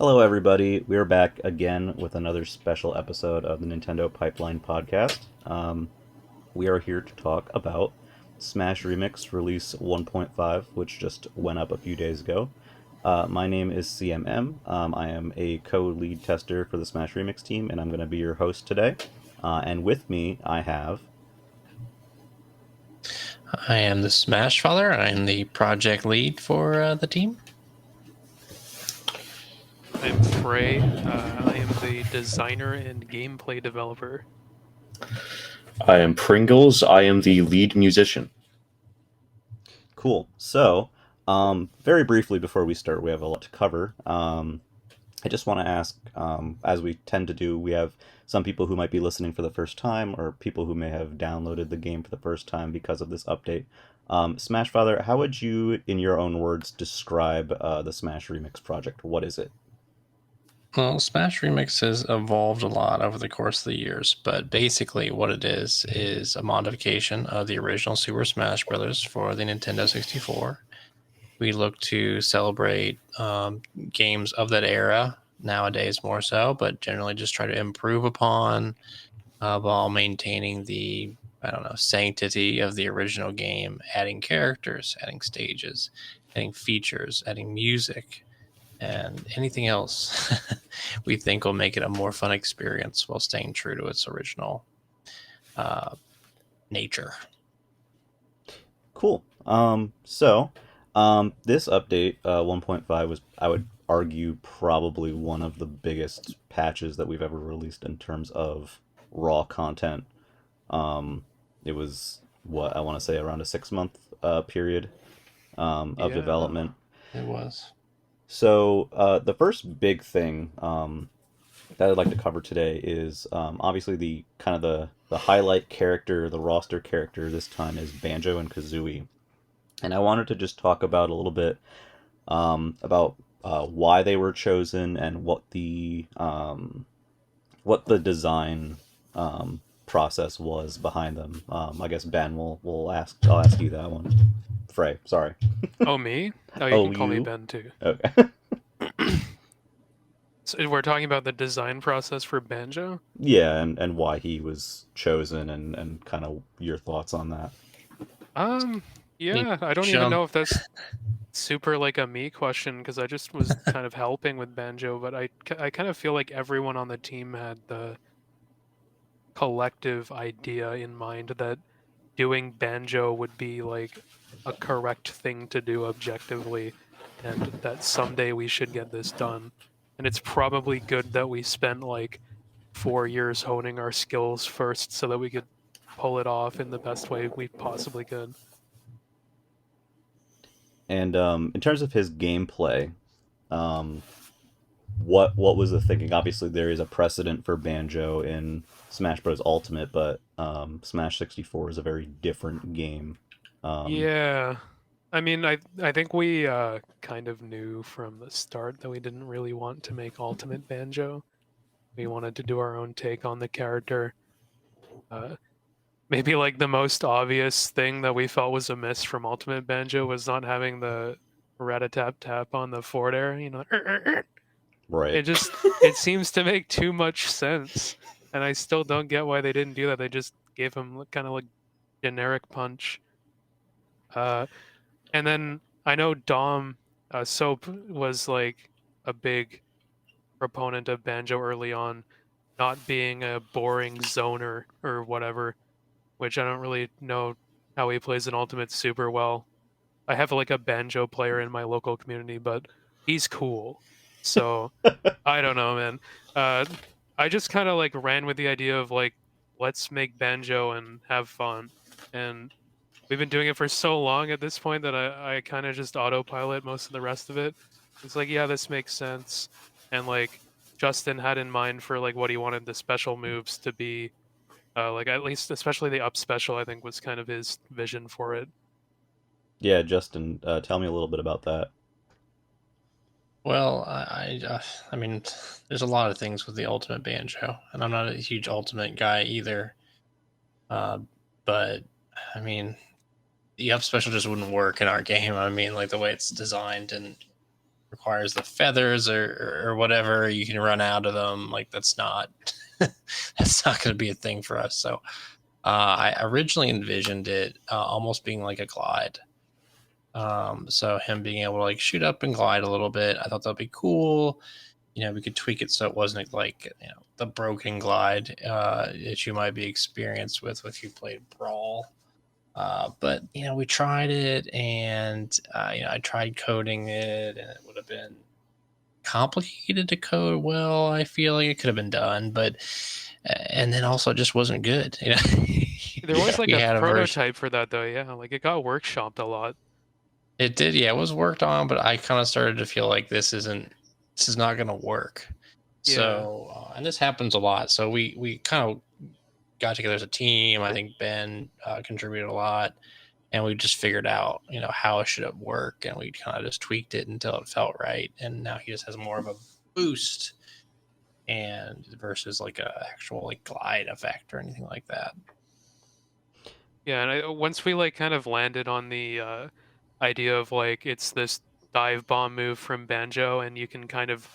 Hello, everybody. We're back again with another special episode of the Nintendo Pipeline Podcast. We are here to talk about Smash Remix Release 1.5, which just went up a few days ago. My name is CMM. I am a co-lead tester for the Smash Remix team, and I'm going to be your host today. And with me, I have. I am the Smash Father. I'm the project lead for the team. I'm Fray. I am the designer and gameplay developer. I am Pringles. I am the lead musician. Cool. So, very briefly before we start, we have a lot to cover. I just want to ask, as we tend to do, we have some people who might be listening for the first time, or people who may have downloaded the game for the first time because of this update. Smash Father, how would you, in your own words, describe the Smash Remix project? What is it? Well, Smash Remix has evolved a lot over the course of the years, but basically what it is a modification of the original Super Smash Bros. For the Nintendo 64. We look to celebrate games of that era, nowadays more so, but generally just try to improve upon while maintaining the, sanctity of the original game, adding characters, adding stages, adding features, adding music, and anything else we think will make it a more fun experience while staying true to its original nature. Cool. This update, 1.5, was, I would argue, probably one of the biggest patches that we've ever released in terms of raw content. It was, what, I want to say around a 6-month period of Yeah. development. It was. So, the first big thing that I'd like to cover today is obviously the kind of the highlight character, the roster character this time is Banjo and Kazooie. And I wanted to just talk about a little bit about why they were chosen and what the design process was behind them. I guess Ben will ask. I'll ask you that one. Fray, sorry. Oh, me? Oh, you Oh, can call me you? Ben too. Okay. So we're talking about the design process for Banjo? Yeah, and why he was chosen and kind of your thoughts on that. Yeah, I don't even know if that's super like a me question because I just was kind of helping with Banjo, but I kind of feel like everyone on the team had the collective idea in mind that doing Banjo would be like a correct thing to do objectively, and that someday we should get this done. And it's probably good that we spent like 4 years honing our skills first so that we could pull it off in the best way we possibly could. And in terms of his gameplay, um, what was the thinking? Obviously, there is a precedent for Banjo in Smash Bros. Ultimate, but Smash 64 is a very different game. Yeah. I mean, I think we kind of knew from the start that we didn't really want to make Ultimate Banjo. We wanted to do our own take on the character. Uh, Maybe like the most obvious thing that we felt was a miss from Ultimate Banjo was not having the rat-a-tap tap on the forward air. Right. It seems to make too much sense, and I still don't get why they didn't do that. They just gave him kind of like generic punch. Uh, and then I know Dom Soap was like a big proponent of Banjo early on, not being a boring zoner or whatever, which I don't really know how he plays an Ultimate super well. I have like a Banjo player in my local community, but he's cool. So I don't know, man. Uh, I just kind of like ran with the idea of like, let's make Banjo and have fun. And we've been doing it for so long at this point that I kind of just autopilot most of the rest of it. It's like, yeah, this makes sense. And like Justin had in mind for like what he wanted the special moves to be. Like at least especially the up special, I think was kind of his vision for it. Yeah, Justin, tell me a little bit about that. Well, I mean, there's a lot of things with the Ultimate Banjo, and I'm not a huge Ultimate guy either. But I mean, the up special just wouldn't work in our game. I mean, like the way it's designed and requires the feathers or whatever, you can run out of them. Like that's not that's not going to be a thing for us. So I originally envisioned it almost being like a glide. So him being able to like shoot up and glide a little bit, I thought that'd be cool. We could tweak it so it wasn't like the broken glide that you might be experienced with if you played Brawl. But we tried it, and I tried coding it, and it would have been complicated to code well. I feel like it could have been done, but and then also it just wasn't good. There was like We a had a version. prototype for that though, yeah. Like it got workshopped a lot. It did, yeah. It was worked on, but I kind of started to feel like this is not going to work. Yeah. So, and this happens a lot. So we kind of got together as a team. I think Ben contributed a lot, and we just figured out, how it should work, and we kind of just tweaked it until it felt right. And now he just has more of a boost, and versus like a actual like glide effect or anything like that. Yeah, and once we like kind of landed on the idea of like it's this dive bomb move from Banjo, and you can kind of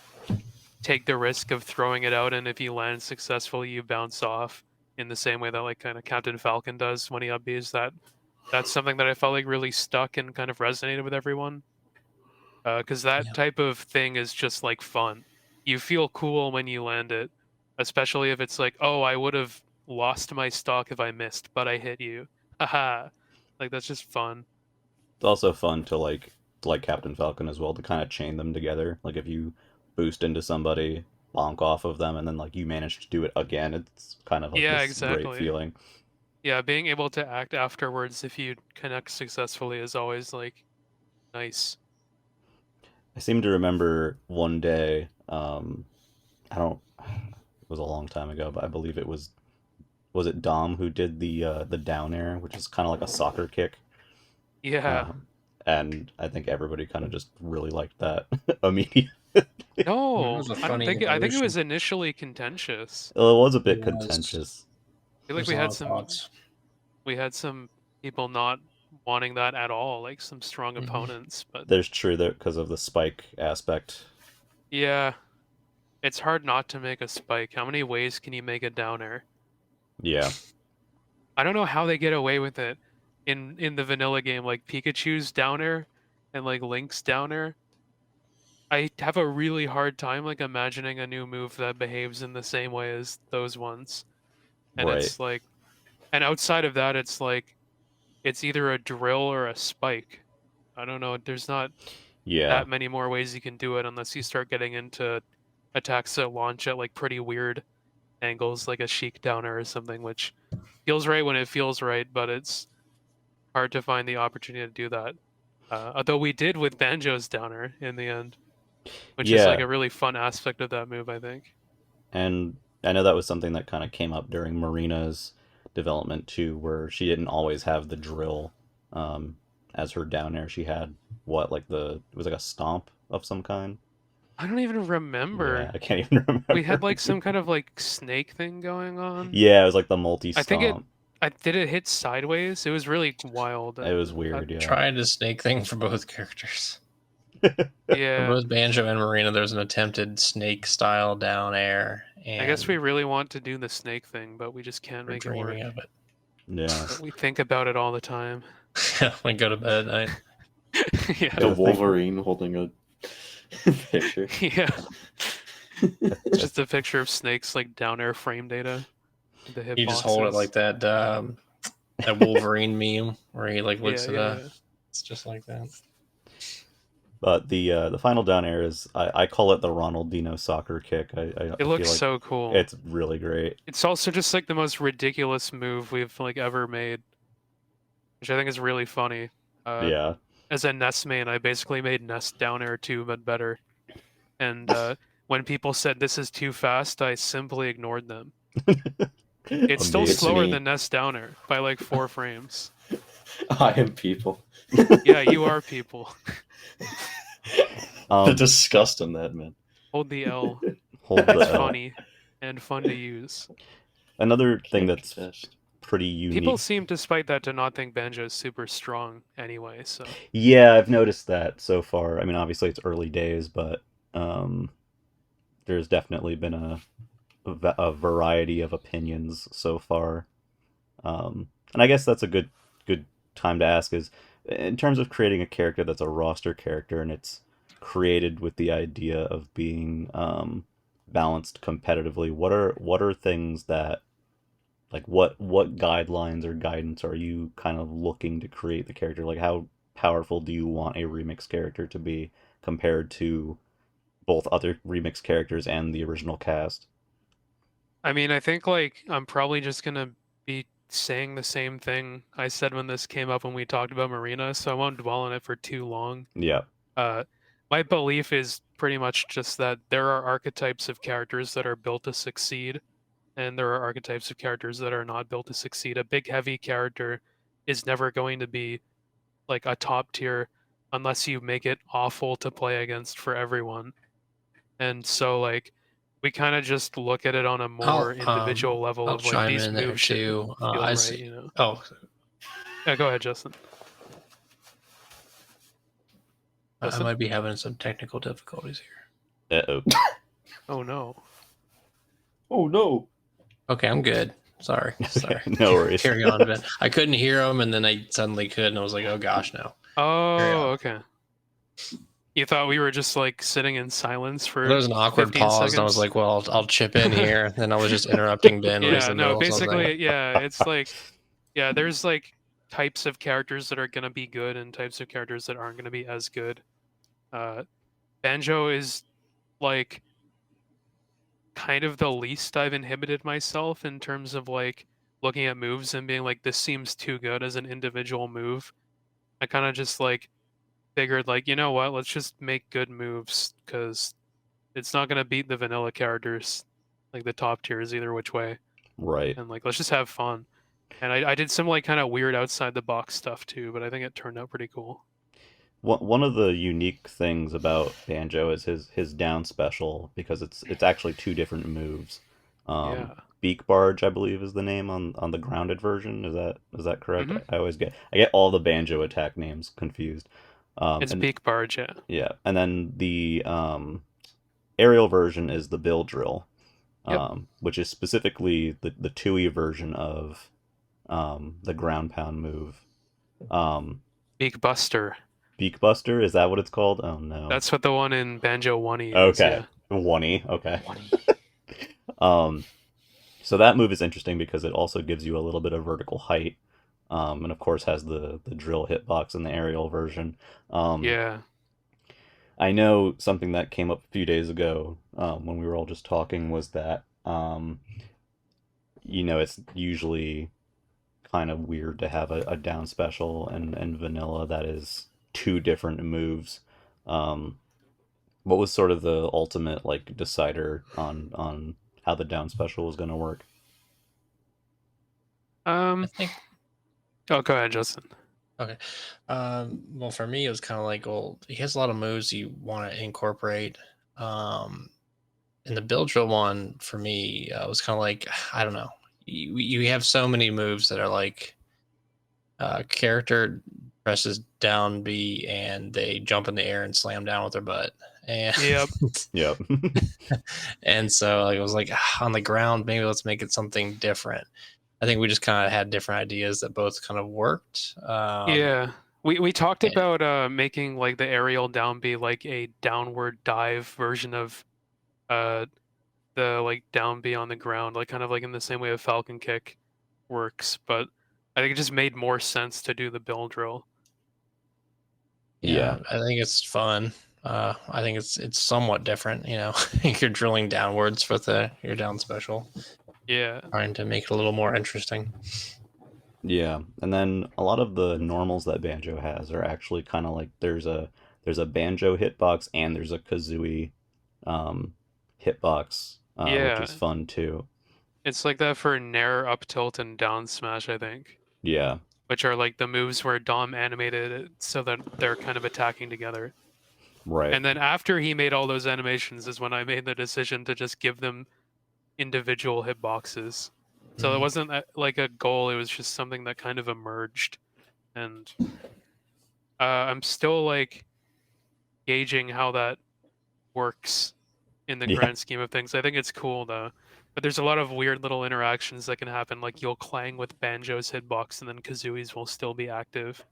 take the risk of throwing it out, and if you land successfully, you bounce off in the same way that like kind of Captain Falcon does when he upbeats that. That's something that I felt like really stuck and kind of resonated with everyone. Because that type of thing is just like fun. You feel cool when you land it, especially if it's like, oh, I would have lost my stock if I missed, but I hit you. Haha. Like that's just fun. It's also fun to like Captain Falcon as well, to kind of chain them together. Like if you boost into somebody, bonk off of them, and then like you manage to do it again, it's kind of like this great feeling. Yeah, being able to act afterwards if you connect successfully is always like nice. I seem to remember one day, I don't, it was a long time ago, but I believe it was it Dom who did the down air, which is kind of like a soccer kick. Yeah. And I think everybody kind of just really liked that immediately. No, It was a I don't funny think I think it evolution. was initially contentious. Well, it was a bit It was. contentious. I feel like There's a lot of thoughts. we had some people not wanting that at all, like some strong opponents, but There's true that because of the spike aspect. yeah, it's hard not to make a spike. How many ways can you make a down air? Yeah. I don't know how they get away with it in the vanilla game, like Pikachu's down air and like Link's down air. I have a really hard time like imagining a new move that behaves in the same way as those ones. And Right. it's like, and outside of that, it's like, it's either a drill or a spike. I don't know. There's not Yeah. that many more ways you can do it unless you start getting into attacks that launch at like pretty weird angles, like a Sheik downer or something, which feels right when it feels right, but it's hard to find the opportunity to do that. Although we did with Banjo's downer in the end, which is like Yeah. a really fun aspect of that move, I think. And I know that was something that kind of came up during Marina's development too, where she didn't always have the drill as her down air. She had it was like a stomp of some kind. I don't even remember. Yeah, I can't even remember. We had like some kind of like snake thing going on. Yeah, it was like the multi I think stomp. did it hit sideways? It was really wild. It was weird, yeah. Tried a snake thing for both characters. Yeah. For both Banjo and Marina, there's an attempted snake style down air. And I guess we really want to do the snake thing, but we just can't we're make it work. dreaming of it. Yeah. But we think about it all the time. We go to bed at night. Yeah. The Wolverine holding a picture. Yeah. Just a picture of snakes like down air frame data. The hip You just hold it like that Wolverine meme where he like looks at It's just like that. But the final down air is I call it the Ronaldinho soccer kick. It looks like so cool. it's really great. It's also just like the most ridiculous move we've like ever made, which I think is really funny. Yeah. As a Nest main, I basically made Nest down air too, but better. And when people said this is too fast, I simply ignored them. It's still Amazing. slower than Nest down air by like 4 frames. I am people. Yeah, you are people. The disgust in that, man. Hold the L. Hold the It's L. funny and fun to use. Another thing Can't that's contest. pretty unique. People seem, despite that, to not think Banjo is super strong anyway. So Yeah, I've noticed that so far. I mean, obviously it's early days, but um, there's definitely been a variety of opinions so far. And I guess that's a good time to ask is in terms of creating a character that's a roster character and it's created with the idea of being balanced competitively. What are things that like what guidelines or guidance are you kind of looking to create the character? Like how powerful do you want a remix character to be compared to both other remix characters and the original cast? I mean, I think like I'm probably just gonna be saying the same thing I said when this came up when we talked about Marina, so I won't dwell on it for too long. Yeah, Uh, my belief is pretty much just that there are archetypes of characters that are built to succeed, and there are archetypes of characters that are not built to succeed. A big, heavy character is never going to be like a top tier unless you make it awful to play against for everyone. And so, like, we kind of just look at it on a more individual level I'll of like chime these in there moves should too. feel I right, see. you know. Oh, Yeah, go ahead, Justin. I Justin? might be having some technical difficulties here. uh-oh. Oh no. Oh no! Okay, I'm good. Sorry. No worries. Carry on, Ben. I couldn't hear him, and then I suddenly could, and I was like, "Oh gosh, no." Carry on. Oh, okay. You thought we were just like sitting in silence for There was an awkward 15 pause, and I was seconds? like, "Well, I'll chip in here." And then I was just interrupting Ben when he was Yeah, in the no, middle of something. basically, yeah, it's like, yeah, there's like types of characters that are gonna be good and types of characters that aren't gonna be as good. Uh, Banjo is like kind of the least I've inhibited myself in terms of like looking at moves and being like, this seems too good as an individual move. I kind of just like figured like, you know what, let's just make good moves because it's not gonna beat the vanilla characters, like the top tiers either which way. Right. And like let's just have fun. And I did some like kind of weird outside the box stuff too, but I think it turned out pretty cool. One of the unique things about Banjo is his down special because it's actually two different moves. Yeah. Beak Barge, I believe, is the name on the grounded version. Is that correct? hmm I get all the Banjo attack names confused. It's And Beak Barge, yeah. yeah, and then the aerial version is the Bill Drill, Yep. which is specifically the Tui version of the ground pound move. Um, Beak Buster. Beak Buster, is that what it's called? Oh no. That's what the one in Banjo 1E is, Okay. yeah. One-y, okay. Um, so that move is interesting because it also gives you a little bit of vertical height, and of course has the drill hitbox in the aerial version. Yeah. I know something that came up a few days ago when we were all just talking was that it's usually kind of weird to have a down special and vanilla that is two different moves. Um, what was sort of the ultimate like decider on how the down special was going to work? I think. Oh, go ahead, Justin. Okay. Well, for me, it was kind of like, well, he has a lot of moves you want to incorporate. And the build drill one for me was kind of like, I don't know. You have so many moves that are like character presses down B and they jump in the air and slam down with their butt. And Yep. Yep. and so like, I was like, on the ground, maybe let's make it something different. I think we just kind of had different ideas that both kind of worked. Yeah. We talked and- about making like the aerial down be like a downward dive version of uh the like down B on the ground, like kind of like in the same way a Falcon Kick works, but I think it just made more sense to do the build drill. Yeah. I think it's fun. I think it's somewhat different. You're drilling downwards with your down special, Yeah. trying to make it a little more interesting. Yeah, and then a lot of the normals that Banjo has are actually kind of like there's a Banjo hitbox and there's a Kazooie hitbox, which Yeah. is fun too. It's like that for Nair, up tilt, and down smash, I think. Yeah, Which are like the moves where Dom animated it so that they're kind of attacking together. right. And then after he made all those animations is when I made the decision to just give them individual hitboxes. So it wasn't like a goal, it was just something that kind of emerged. And I'm still like gauging how that works in the Yeah, grand scheme of things. I think it's cool though. But there's a lot of weird little interactions that can happen, like you'll clang with Banjo's hitbox and then Kazooie's will still be active.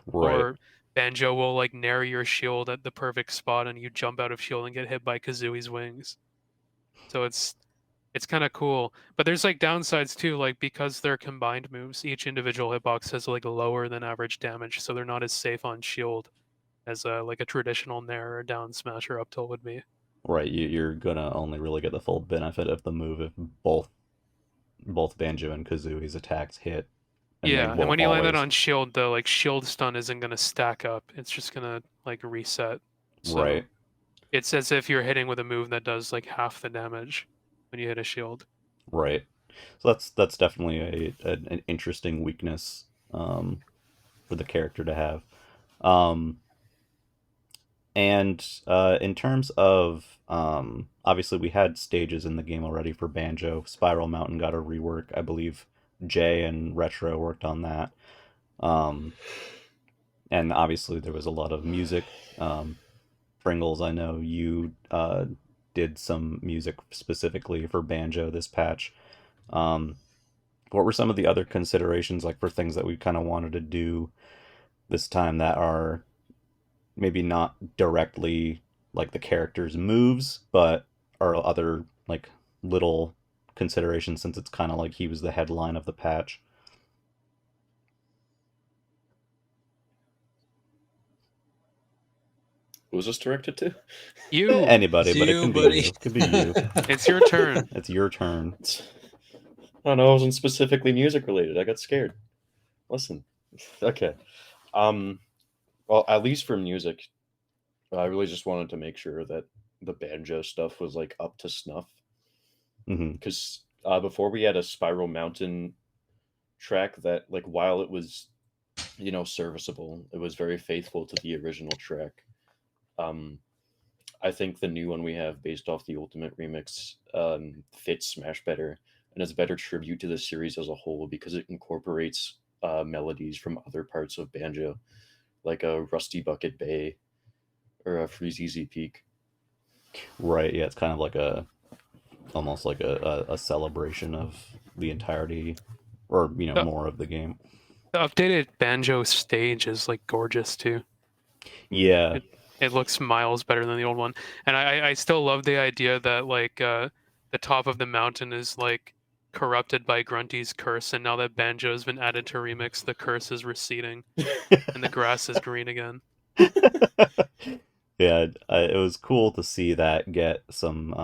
right. Or Banjo will like nair your shield at the perfect spot and you jump out of shield and get hit by Kazooie's wings. So it's kind of cool. But there's like downsides too, like because they're combined moves, each individual hitbox has like lower than average damage, so they're not as safe on shield as like a traditional nair or down smash or up tilt would be. Right, you're gonna only really get the full benefit of the move if both Banjo and Kazooie's attacks hit, and they Yeah, and won't when you land that always. on shield, the like shield stun isn't gonna stack up. It's just gonna like reset. So Right, it's as if you're hitting with a move that does like half the damage when you hit a shield. right. So that's definitely an interesting weakness for the character to have. Um, and in terms of obviously we had stages in the game already for Banjo. Spiral Mountain got a rework, I believe. Jay and Retro worked on that. Um, and obviously there was a lot of music. Pringles, I know you did some music specifically for Banjo this patch. Um, what were some of the other considerations, like for things that we kind of wanted to do this time that are maybe not directly like the character's moves, but are other like little considerations since it's kind of like he was the headline of the patch? Who was this directed to? You, Anybody, It's but it you, can be buddy. you. It could be you. it's your turn. It's your turn. I don't know. It wasn't specifically music related. I got scared. Listen. Okay. Um. Well, at least for music, I really just wanted to make sure that the banjo stuff was like up to snuff. Hmm. Because before we had a Spiral Mountain track that, like, while it was, serviceable, it was very faithful to the original track. Um, I think the new one we have based off the Ultimate Remix fits Smash better and is a better tribute to the series as a whole because it incorporates melodies from other parts of Banjo, like a Rusty Bucket Bay or a Freezy Peak. Right, yeah, it's kind of like almost like a celebration of the entirety or The, more of the game. the updated Banjo stage is like gorgeous too. Yeah, It it looks miles better than the old one, and I still love the idea that like the top of the mountain is like corrupted by Grunty's curse, and now that Banjo has been added to remix, the curse is receding and the grass is green again. yeah, it was cool to see that get some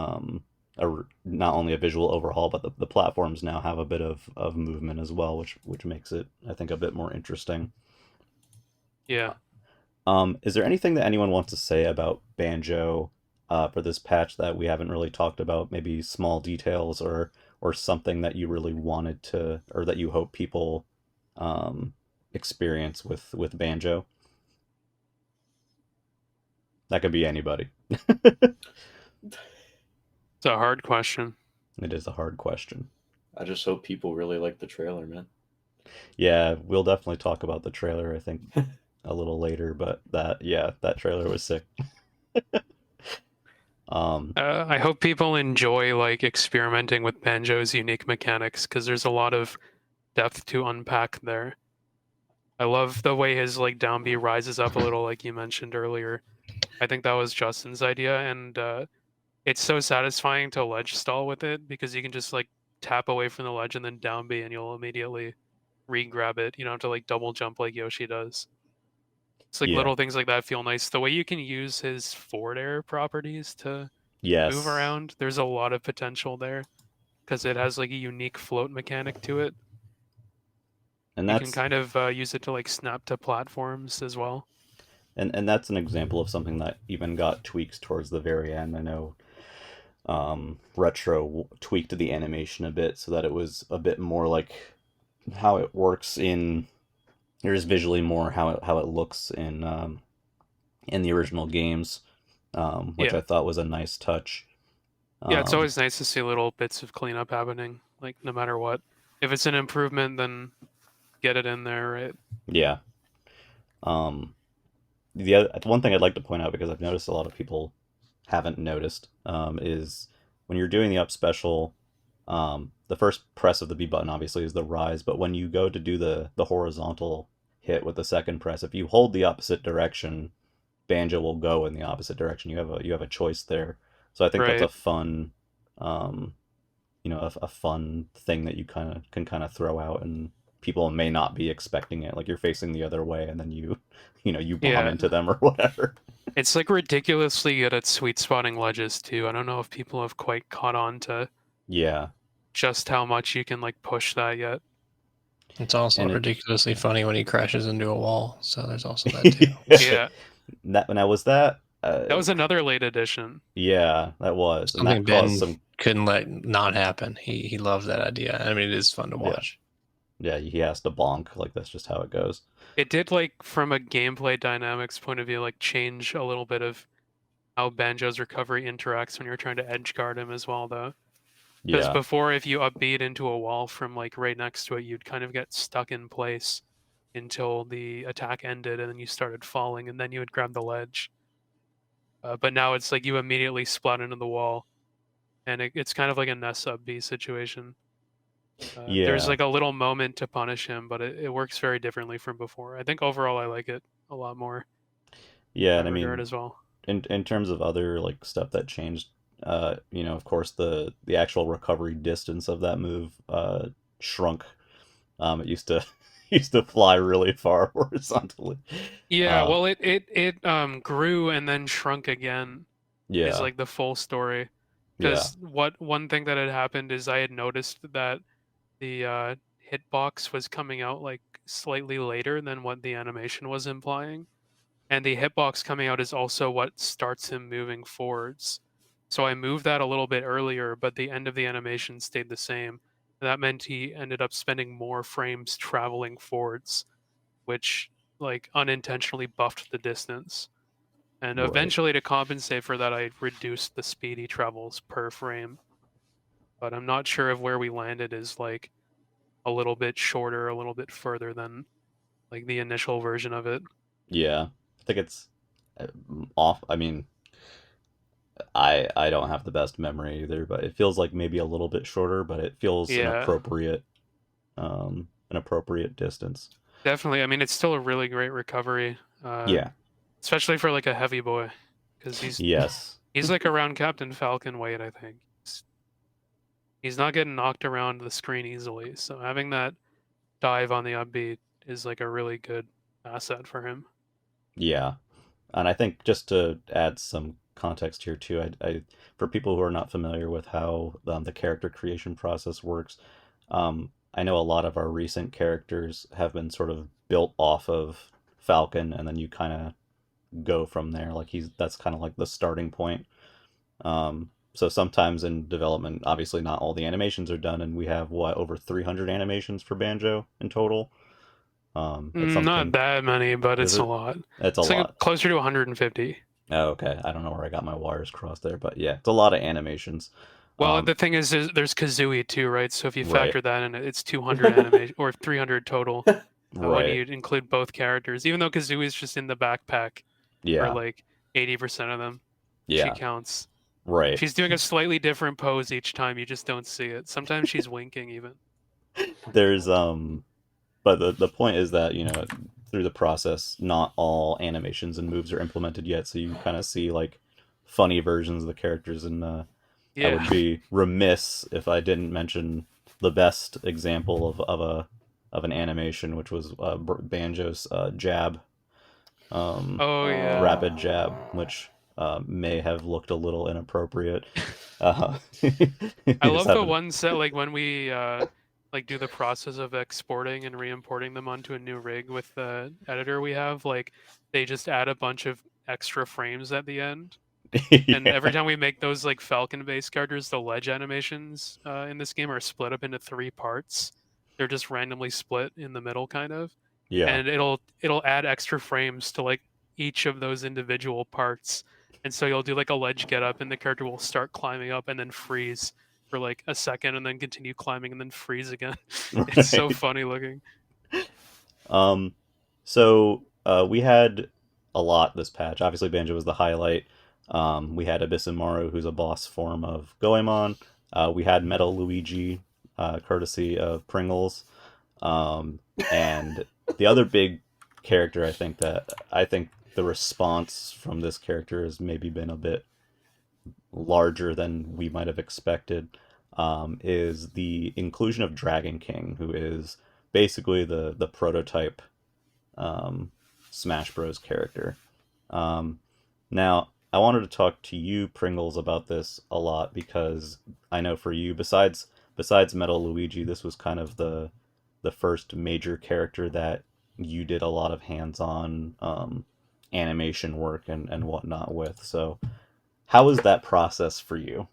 not only a visual overhaul, but the platforms now have a bit of movement as well, which makes it, I think, a bit more interesting. Yeah. Is there anything that anyone wants to say about Banjo for this patch that we haven't really talked about? Maybe small details or something that you really wanted to, or that you hope people um, experience with Banjo? That could be anybody. It's a hard question. It is a hard question. I just hope people really like the trailer, man. Yeah, we'll definitely talk about the trailer, I think, a little later, but that trailer was sick. I hope people enjoy like experimenting with Banjo's unique mechanics because there's a lot of depth to unpack there. I love the way his like down B rises up a little, like you mentioned earlier. I think that was Justin's idea, and it's so satisfying to ledge stall with it because you can just like tap away from the ledge and then down B, and you'll immediately re-grab it. You don't have to like double jump like Yoshi does. It's like Yeah. little things like that feel nice. The way you can use his forward air properties to move Yes. around, there's a lot of potential there because it has like a unique float mechanic to it. And You can that's kind of use it to like snap to platforms as well. and that's an example of something that even got tweaks towards the very end. I know Retro tweaked the animation a bit so that it was a bit more like how it works in, or is visually more how it looks in the original games, which Yeah. I thought was a nice touch. Yeah, it's Um, always nice to see little bits of cleanup happening, like no matter what. if it's an improvement, then get it in there, right? Yeah. Um, the other, one thing I'd like to point out, because I've noticed a lot of people haven't noticed, is when you're doing the up special, the first press of the B button obviously is the rise, but when you go to do the horizontal hit with the second press, if you hold the opposite direction, Banjo will go in the opposite direction. You have a choice there. So I think that's Right. a fun, um, a fun thing that you kind of throw out, and people may not be expecting it. Like you're facing the other way, and then you bomb Yeah. into them or whatever. It's like ridiculously good at sweet spotting ledges too. I don't know if people have quite caught on to Yeah, just how much you can like push that yet. It's also and it ridiculously funny when he crashes into a wall. So there's also that too. Yeah. that now was that. That was another late addition. Yeah, that was, and Something that caused Ben some. couldn't let not happen. He loves that idea. I mean, it is fun to Yeah, watch. yeah, he has to bonk. Like that's just how it goes. It did like from a gameplay dynamics point of view, like change a little bit of how Banjo's recovery interacts when you're trying to edge guard him as well, though. Because Yeah, before, if you upbeat into a wall from like right next to it, you'd kind of get stuck in place until the attack ended, and then you started falling, and then you would grab the ledge. But now it's like you immediately splat into the wall, and it's kind of like a Ness up B situation. There's yeah, like a little moment to punish him, but it works very differently from before. I think overall I like it a lot more yeah. in And that I regard mean, as well. in terms of other like stuff that changed, of course the actual recovery distance of that move shrunk. It used to used to fly really far horizontally. Yeah, Uh, well, it grew and then shrunk again is yeah, like the full story. yeah, Because one thing that had happened is I had noticed that the hitbox was coming out like slightly later than what the animation was implying. And the hitbox coming out is also what starts him moving forwards. So I moved that a little bit earlier, but the end of the animation stayed the same. And that meant he ended up spending more frames traveling forwards, which like unintentionally buffed the distance. And right. eventually, to compensate for that, I reduced the speed he travels per frame. But I'm not sure if where we landed is like a little bit shorter, a little bit further than like the initial version of it. Yeah, I think it's uh, off. I mean, I don't have the best memory either, but it feels like maybe a little bit shorter, but it feels Yeah, an appropriate distance. definitely. I mean, it's still a really great recovery, Yeah. especially for like a heavy boy, because Yes. he's like around Captain Falcon weight, I think. He's not getting knocked around the screen easily, so having that dive on the upbeat is like a really good asset for him. Yeah. And I think just to add some context here too, for people who are not familiar with how the character creation process works, I know a lot of our recent characters have been sort of built off of Falcon, and then you kind of go from there. Like that's kind of like the starting point. So sometimes in development, obviously not all the animations are done, and we have what over 300 animations for Banjo in total. It's Not something. that many, but Is it's a it? lot. It's a It's like lot. closer to 150. Oh, okay. I don't know where I got my wires crossed there, but yeah, it's a lot of animations. Well, Um, the thing is there's Kazooie too, right? So if you right, factor that in, it's 200 animation or 300 total when right, you include both characters. Even though Kazooie is just in the backpack for yeah, like 80% of them, she yeah, counts. right. She's doing a slightly different pose each time. You just don't see it. Sometimes she's winking even. There's but the point is that through the process, not all animations and moves are implemented yet, so you kind of see like funny versions of the characters, and I would Yeah. be remiss if I didn't mention the best example of an animation, which was Banjo's jab, Oh yeah. rapid jab, which may have looked a little inappropriate. Uh, I just love the having, ones that like when we like do the process of exporting and re-importing them onto a new rig with the editor we have, like they just add a bunch of extra frames at the end. And every yeah, time we make those like Falcon-based characters, the ledge animations in this game are split up into 3 parts. They're just randomly split in the middle, kind of, yeah, and it'll add extra frames to like each of those individual parts. And so you'll do like a ledge get up, and the character will start climbing up and then freeze, for like a second and then continue climbing and then freeze again. It's so Right. funny looking. So we had a lot this patch. Obviously, Banjo was the highlight. We had Ebisumaru, who's a boss form of Goemon. We had Metal Luigi, courtesy of Pringles. And the other big character, I think the response from this character has maybe been a bit larger than we might have expected, is the inclusion of Dragon King, who is basically the prototype um, Smash Bros. Character. Um, Now, I wanted to talk to you, Pringles, about this a lot because I know for you, besides Metal Luigi, this was kind of the first major character that you did a lot of hands-on animation work and whatnot with. So, how was that process for you?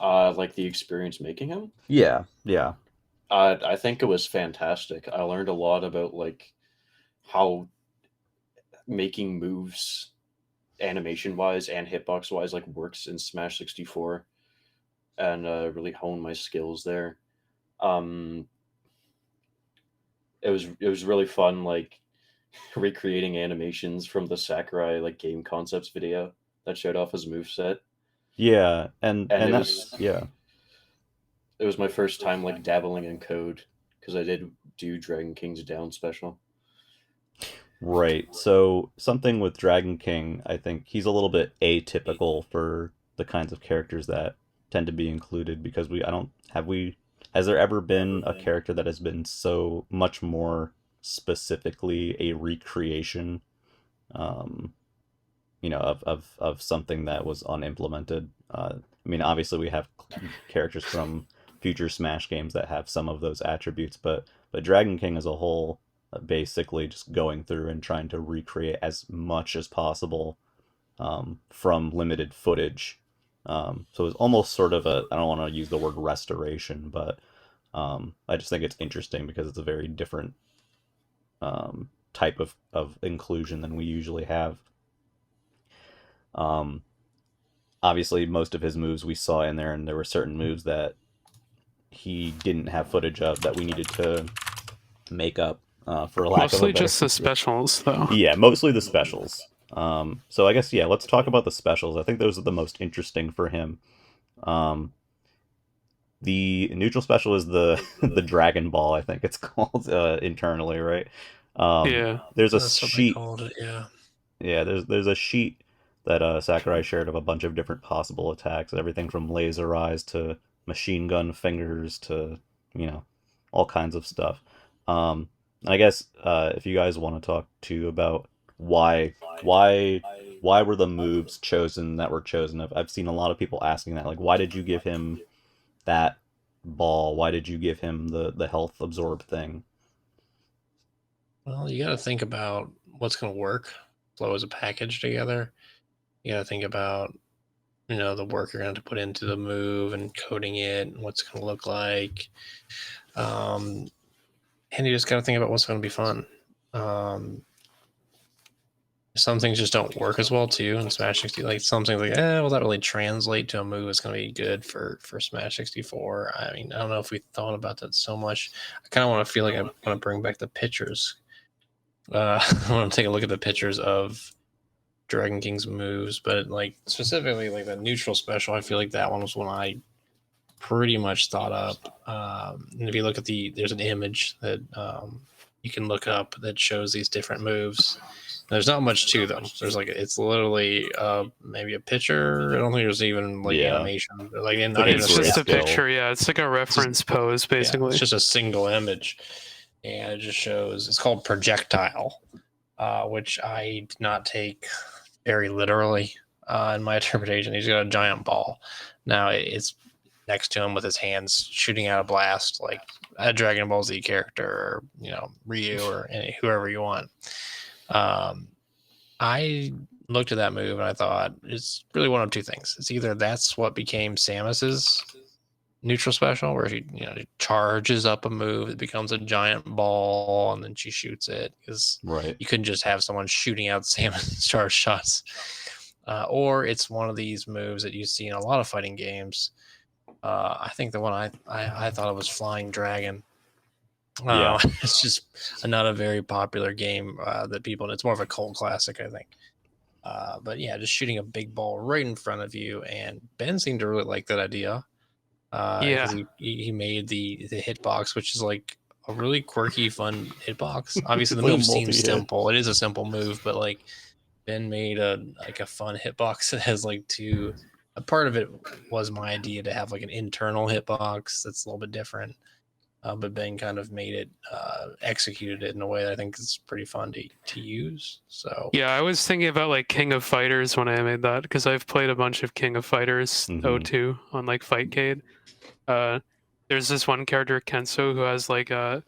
Like the experience making him. Yeah, yeah, I think it was fantastic. I learned a lot about like how making moves animation wise and hitbox wise like works in Smash 64, and really hone my skills there. Um, it was really fun like recreating animations from the Sakurai like game concepts video that showed off his moveset. yeah, And and it that was yeah. it was my first time like dabbling in code because I did do Dragon King's down special. Right. So something with Dragon King, I think he's a little bit atypical for the kinds of characters that tend to be included because I don't have we has there ever been a character that has been so much more specifically a recreation um of something that was unimplemented. I mean, obviously we have characters from future Smash games that have some of those attributes, but Dragon King as a whole, basically just going through and trying to recreate as much as possible from limited footage. So it's almost sort of a, I don't want to use the word restoration, but I just think it's interesting because it's a very different type of inclusion than we usually have. Um, Obviously, most of his moves we saw in there, and there were certain moves that he didn't have footage of that we needed to make up, for lack of a Mostly better. just the specials, though. Yeah, mostly the specials. So I guess yeah, let's talk about the specials. I think those are the most interesting for him. Um, the neutral special is the the Dragon Ball, I think it's called internally, right? Yeah. There's a That's what they sheet. called it. Yeah. Yeah, there's a sheet that Sakurai shared of a bunch of different possible attacks, everything from laser eyes to machine gun fingers to you know all kinds of stuff. And I guess if you guys want to talk too about why why why were the moves chosen that were chosen? I've seen a lot of people asking that, like, why did you give him that ball? Why did you give him the health absorb thing? Well, you got to think about what's going to work, flow as a package together. You got to think about, the work you're going to have to put into the move and coding it and what's going to look like. And you just got to think about what's going to be fun. Some things just don't work as well too in Smash 60. Like some things like, will that really translate to a move? It's going to be good for Smash 64. I mean, I don't know if we thought about that so much. I kind of want to feel like I want to bring back the pictures. I want to take a look at the pictures of Dragon King's moves, but like specifically like the neutral special, I feel like that one was one I pretty much thought up. And if you look at there's an image that you can look up that shows these different moves. There's not much to them. There's like it's literally maybe a picture. I don't think there's even like Yeah. animation. Like not like a even It's a just a grayscale. picture, yeah. It's like a reference pose, Yeah, basically. it's just a single image, and it just shows. It's called projectile, which I did not take very literally in my interpretation. He's got a giant ball. Now it's next to him with his hands shooting out a blast like a Dragon Ball Z character, or Ryu or whoever you want. I looked at that move and I thought it's really one of two things. It's either that's what became Samus's neutral special, where she charges up a move, it becomes a giant ball, and then she shoots it, because Right. you couldn't just have someone shooting out Samus charge shots. Or it's one of these moves that you see in a lot of fighting games I think the one I thought it was Flying Dragon. Yeah. It's just not a very popular game that people. It's more of a cult classic, I think. But yeah, just shooting a big ball right in front of you, and Ben seemed to really like that idea because he made the hitbox, which is like a really quirky, fun hitbox. Obviously, the It's like a move seems multi-hit. simple. It is a simple move, but like Ben made a fun hitbox that has like two. A part of it was my idea to have like an internal hitbox that's a little bit different. But Ben kind of made it, executed it in a way that I think is pretty fun to use. So Yeah, I was thinking about like King of Fighters when I made that because I've played a bunch of King of Fighters Mhm. 02 on like Fightcade. There's this one character Kenso who has like a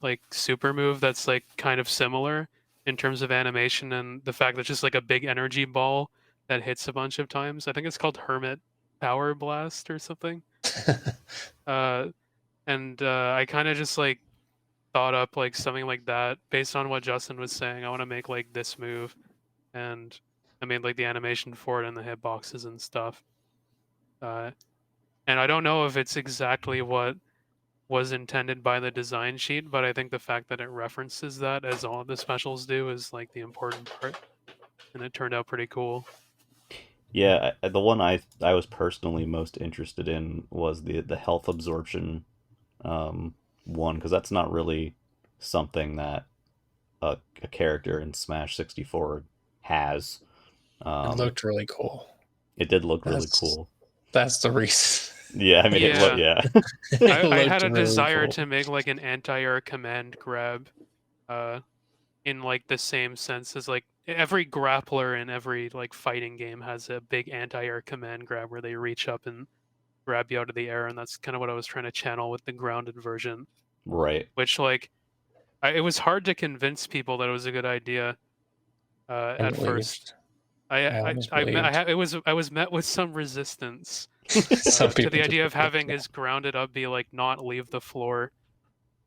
like super move that's like kind of similar in terms of animation and the fact that it's just like a big energy ball that hits a bunch of times. I think it's called Hermit Power Blast or something. Uh, I kind of just like thought up like something like that based on what Justin was saying. I want to make like this move, and I made like the animation for it and the hitboxes and stuff. And I don't know if it's exactly what was intended by the design sheet, but I think the fact that it references that as all of the specials do is like the important part, and it turned out pretty cool. Yeah, the one I was personally most interested in was the health absorption one, because that's not really something that a character in Smash 64 has. it looked really cool. It did look really That's cool. that's the reason. Yeah, I mean, Yeah. yeah. I had a really desire cool. to make like an anti-air command grab, in like the same sense as like every grappler in every like fighting game has a big anti-air command grab where they reach up and grab you out of the air, and that's kind of what I was trying to channel with the grounded version. Right. Which like it was hard to convince people that it was a good idea at first. I was met with some resistance Some to people the just idea of having his grounded up be like not leave the floor,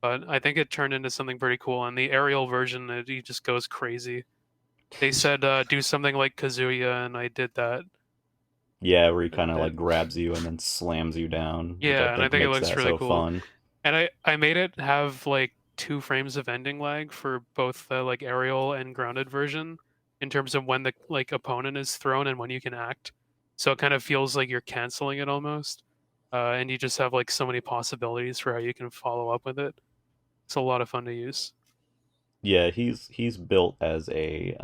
but I think it turned into something pretty cool. And the aerial version, he just goes crazy. They said do something like Kazuya, and I did that. Yeah, where he kind of And, like grabs you and then slams you down, which I yeah, and I think think it makes looks that really so cool. fun. And I made it have like 2 frames of ending lag for both the like aerial and grounded version in terms of when the like opponent is thrown and when you can act. So it kind of feels like you're canceling it almost. And you just have like so many possibilities for how you can follow up with it. It's a lot of fun to use. Yeah, he's built as a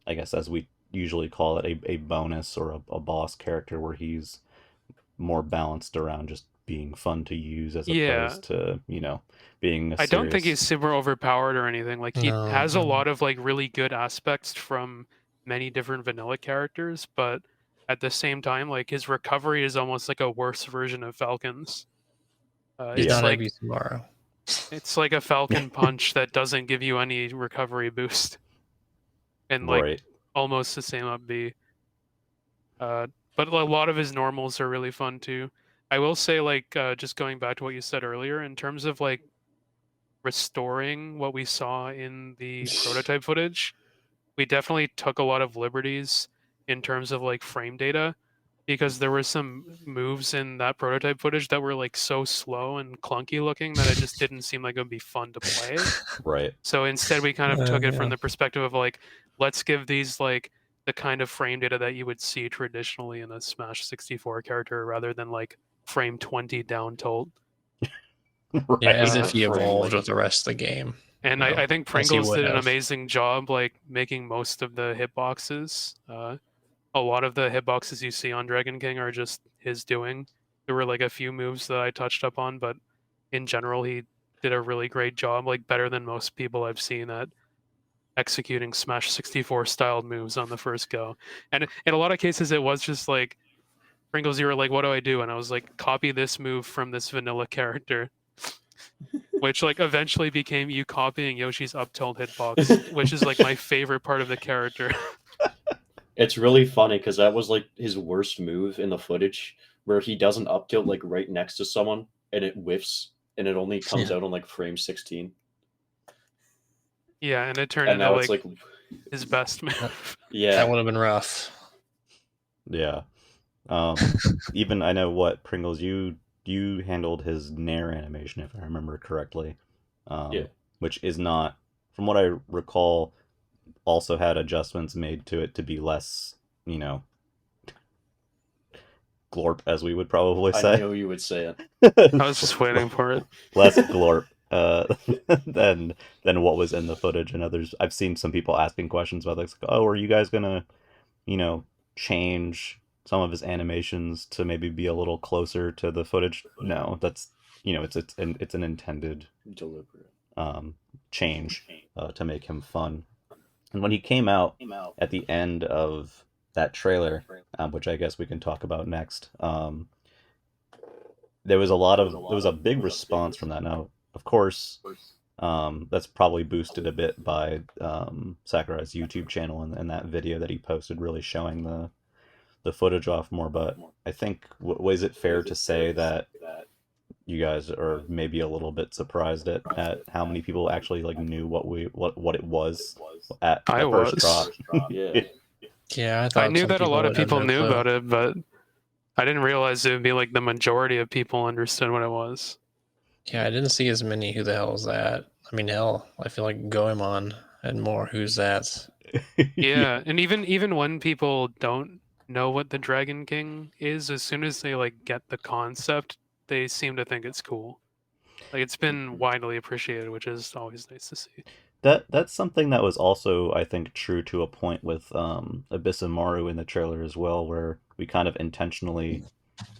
I guess as we usually call it, a bonus or a boss character, where he's more balanced around just being fun to use as Yeah, opposed to, being a I don't think he's serious. super overpowered or anything. Like he No, has a lot of like really good aspects from many different vanilla characters, but at the same time, like his recovery is almost like a worse version of Falcon's. he's Yeah. It's not like Ebisumaru. it's like a Falcon punch that doesn't give you any recovery boost, and like Right. almost the same up B. But a lot of his normals are really fun too. I will say, like, just going back to what you said earlier, in terms of like restoring what we saw in the prototype footage, we definitely took a lot of liberties in terms of like frame data because there were some moves in that prototype footage that were like so slow and clunky looking that it just didn't seem like it would be fun to play. Right. So instead we kind of took it from Yeah. the perspective of like, let's give these like the kind of frame data that you would see traditionally in a Smash 64 character rather than like frame 20 down tilt. Yeah, as Right. if he evolved Like- with the rest of the game. And you know, I think as he Pringles would did an have. amazing job like making most of the hitboxes. A lot of the hitboxes you see on Dragon King are just his doing. There were like a few moves that I touched up on, but in general he did a really great job, like better than most people I've seen at executing Smash 64 styled moves on the first go. And in a lot of cases it was just like, Pringles, you were like, what do I do? And I was like, copy this move from this vanilla character. Which like eventually became you copying Yoshi's up tilt hitbox, which is like my favorite part of the character. It's really funny because that was like his worst move in the footage, where he does an up tilt like right next to someone and it whiffs and it only comes out on like frame 16. Yeah, and it turned And into now like it's like, his best move. yeah, That would have been rough. Yeah. Even I know what Pringles you handled his Nair animation if I remember correctly, Yeah. which is not, from what I recall, also had adjustments made to it to be less, you know, glorp as we would probably I say. knew you would say it. I was just waiting for it. Less glorp than what was in the footage. And others, I've seen some people asking questions about this, like, oh, are you guys gonna, you know, change some of his animations to maybe be a little closer to the footage? No, that's, you know, it's an intended Deliberate. change to make him fun. And when he came out at the end of that trailer, which I guess we can talk about next, there was a big response from that. Now, of course, that's probably boosted a bit by Sakurai's YouTube channel and that video that he posted, really showing the footage off more. But I think, was it fair to say that you guys are maybe a little bit surprised at how many people actually like knew what it was at I the first was. drop? Yeah. Yeah, I I thought knew some that a lot of would have people no knew clue. about it, but I didn't realize it would be like the majority of people understood what it was. Yeah, I didn't see as many. Who the hell is that? I mean, hell, I feel like Goemon and more. Who's that? Yeah, and even when people don't know what the Dragon King is, as soon as they like get the concept, they seem to think it's cool. Like it's been widely appreciated, which is always nice to see. That's something that was also, I think, true to a point with Ebisumaru in the trailer as well, where we kind of intentionally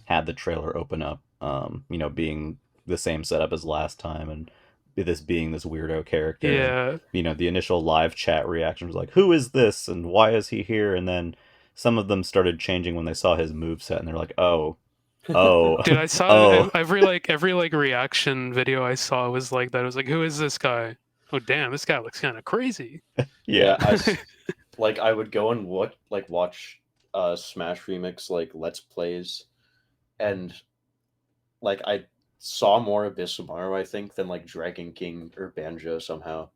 had the trailer open up, you know, being the same setup as last time, and this being this weirdo character, and Yeah, you know, the initial live chat reaction was like, "Who is this? And why is he here?" And then some of them started changing when they saw his moveset, and they're like, "Oh, oh, dude, I saw oh, every reaction video I saw was like that. It was like, who is this guy? Oh damn, this guy looks kind of crazy. yeah, Like I would go and watch Smash Remix like Let's Plays, and like I saw more Abyssumaru, I think, than like Dragon King or Banjo somehow,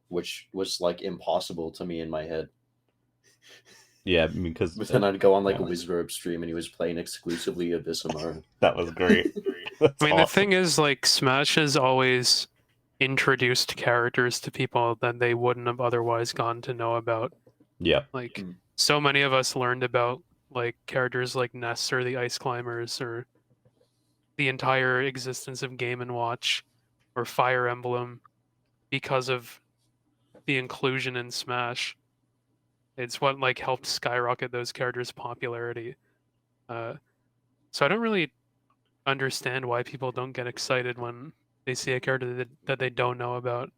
which was like impossible to me in my head. yeah," I mean, because But then I'd go on like a Wizrobe stream and he was playing exclusively Abyssumaru. that was great. That's I mean, the awesome. thing is, like, Smash has always introduced characters to people that they wouldn't have otherwise gone to know about. Yeah, Like, Mm. so many of us learned about like characters like Ness or the Ice Climbers or the entire existence of Game and Watch or Fire Emblem because of the inclusion in Smash. It's what like helped skyrocket those characters' popularity. So I don't really understand why people don't get excited when they see a character that they don't know about.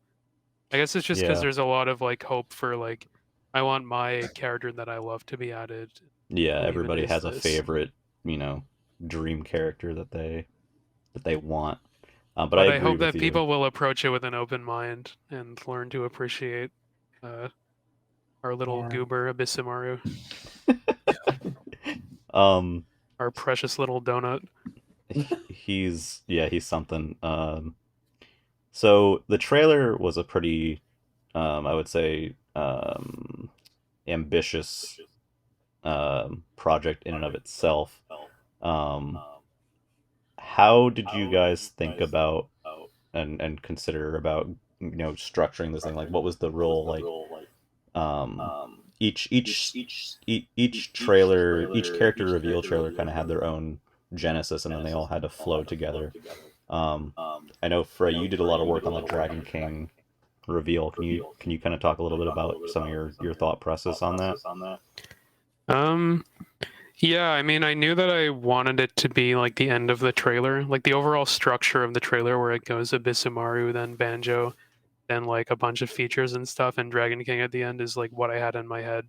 I guess it's just because yeah, there's a lot of like hope for like I want my character that I love to be added. yeah. Who even Everybody is has a this? favorite, you know, dream character that they want. But I But I agree hope with that you. people will approach it with an open mind and learn to appreciate uh, our little Yeah. goober Abyssumaru, um, our precious little donut. he's something. So the trailer was a pretty, I would say, ambitious project in and of itself. Um, how did you guys think about and consider about, you know, structuring this thing? Like, what was the role like? Um, each trailer, each character reveal trailer kind of had their own genesis, and then they all had to flow together. Um, I know Fray, you did a lot of work on the Dragon King reveal. Can you kind of talk a little bit about some of your thought process on that? Um, yeah, I mean, I knew that I wanted it to be like the end of the trailer, like the overall structure of the trailer where it goes Abyssumaru, then Banjo, then like a bunch of features and stuff, and Dragon King at the end is like what I had in my head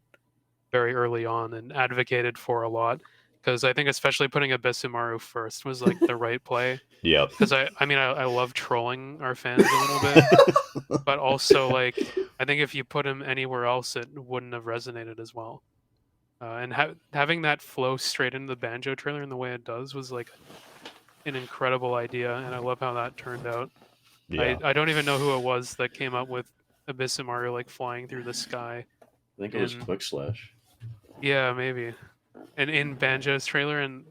very early on and advocated for a lot. Because I think especially putting Abyssumaru first was like the right play. Yep. Because I mean, I love trolling our fans a little bit, but also like I think if you put him anywhere else, it wouldn't have resonated as well. And having that flow straight into the Banjo trailer in the way it does was like an incredible idea, and I love how that turned out. Yeah. I don't even know who it was that came up with Abyssumaru like flying through the sky. I think it was And Quick Slash. yeah, maybe. in Banjo's trailer, and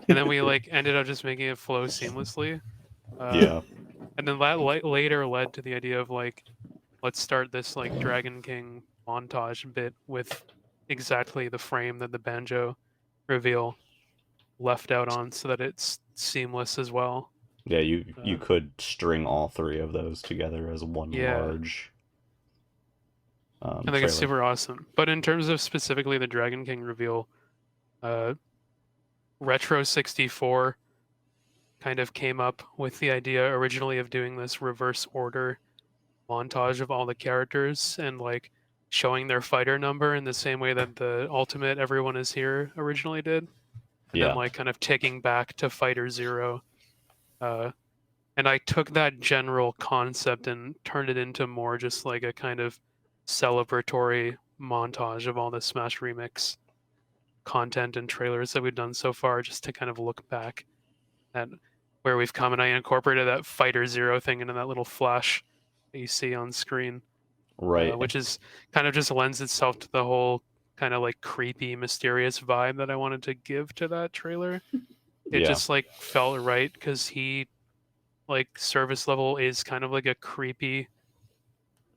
then we like ended up just making it flow seamlessly. Yeah. And then that later led to the idea of like, let's start this like Dragon King montage bit with exactly the frame that the Banjo reveal left out on, so that it's seamless as well. Yeah, you could string all three of those together as one Yeah. large I think trailer. it's super awesome. But in terms of specifically the Dragon King reveal, Retro 64 kind of came up with the idea originally of doing this reverse order montage of all the characters and like showing their fighter number in the same way that the Ultimate Everyone Is Here originally did. And Yeah. then like kind of taking back to Fighter Zero. And I took that general concept and turned it into more just like a kind of celebratory montage of all the Smash Remix content and trailers that we've done so far, just to kind of look back at where we've come. And I incorporated that Fighter Zero thing into that little flash that you see on screen, Right. which is kind of just lends itself to the whole kind of like creepy, mysterious vibe that I wanted to give to that trailer. It Yeah. just like felt right because he, like, service level is kind of like a creepy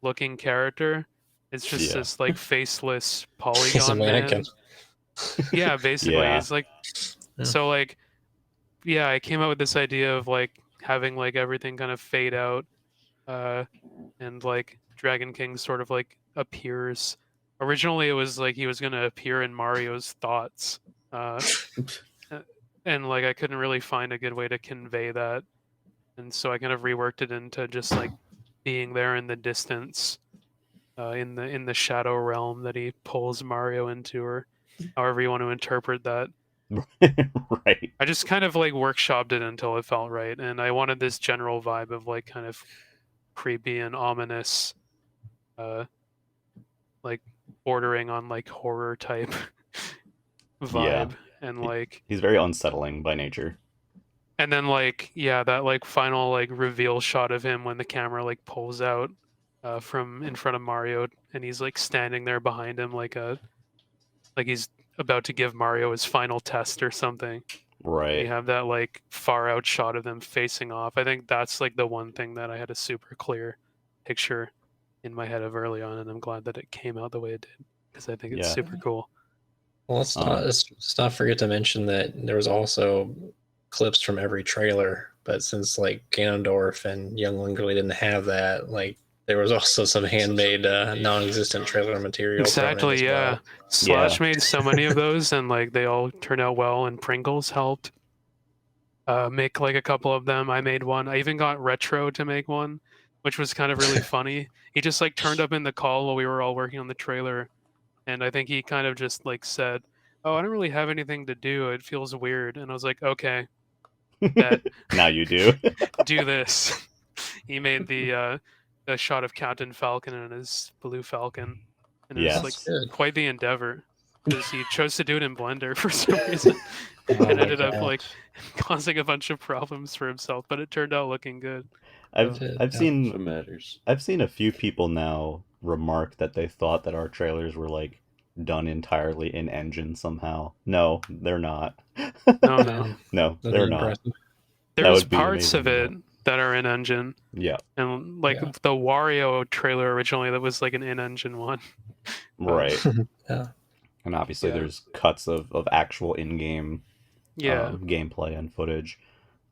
looking character. It's just Yeah. this like faceless He's a polygon mannequin. man. Yeah, basically. Yeah. It's like Yeah. so like yeah, I came up with this idea of like having like everything kind of fade out, and like Dragon King sort of like appears. Originally it was like he was gonna appear in Mario's thoughts. And like I couldn't really find a good way to convey that. And so I kind of reworked it into just like being there in the distance, in the shadow realm that he pulls Mario into, or however you want to interpret that. Right. I just kind of like workshopped it until it felt right, and I wanted this general vibe of like kind of creepy and ominous, like bordering on like horror type vibe, and like He's very unsettling by nature. and then like yeah, that like final like reveal shot of him when the camera like pulls out from in front of Mario, and he's like standing there behind him like he's about to give Mario his final test or something. And you Right. have that like far out shot of them facing off. I think that's like the one thing that I had a super clear picture in my head of early on, and I'm glad that it came out the way it did because I think it's Yeah. super cool. Well, let's not forget to mention that there was also clips from every trailer, but since like Ganondorf and Young Link really didn't have that, like there was also some handmade, non-existent trailer material. Exactly, yeah. Well. Slash made so many of those, and like they all turned out well. And Pringles helped make like a couple of them. I made one. I even got Retro to make one, which was kind of really funny. He just like turned up in the call while we were all working on the trailer, and I think he kind of just like said, "Oh, I don't really have anything to do. It feels weird." And I was like, "Okay, bet." Now you do. Do this. He made the shot of Captain Falcon and his blue falcon, and it Yeah. was Good. like quite the endeavor because he chose to do it in Blender for some reason, Oh and my ended up gosh. like causing a bunch of problems for himself. But it turned out looking good. I've So, I've Yeah. seen What matters? I've seen a few people now remark that they thought that our trailers were like done entirely in engine somehow. No, they're not. no, No, That'd they're be not. impressive. there's would be parts of it amazing, that are in engine, Yeah. and like Yeah. the Wario trailer originally that was like an in-engine one. Right. Yeah. And obviously Yeah. there's cuts of actual in-game Yeah. gameplay and footage.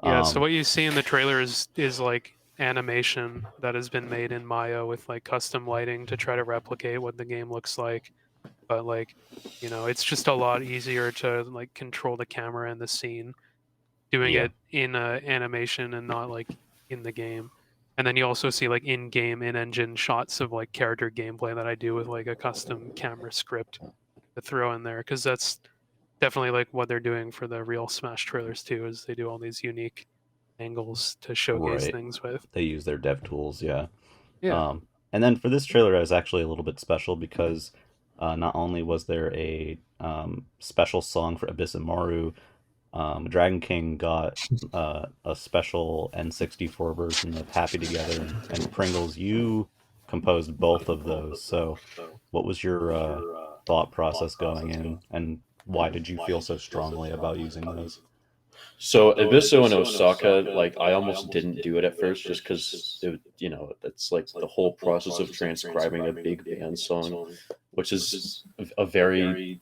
Yeah, so what you see in the trailer is like animation that has been made in Maya with like custom lighting to try to replicate what the game looks like. But like, you know, it's just a lot easier to like control the camera and the scene doing Yeah. it in animation and not like in the game. And then you also see like in-game in-engine shots of like character gameplay that I do with like a custom camera script to throw in there, because that's definitely like what they're doing for the real Smash trailers too, is they do all these unique angles to showcase Right. things with. They use their dev tools, yeah. Yeah. And then for this trailer, it was actually a little bit special because not only was there a special song for Ebisumaru, Dragon King got a special N64 version of Happy Together, and Pringles, you composed both of those. So, what was your thought process going in, and why did you feel so strongly about using those? So Ibisu and Osaka, like I almost didn't do it at first just because it's like the whole process of transcribing a big band song, which is a very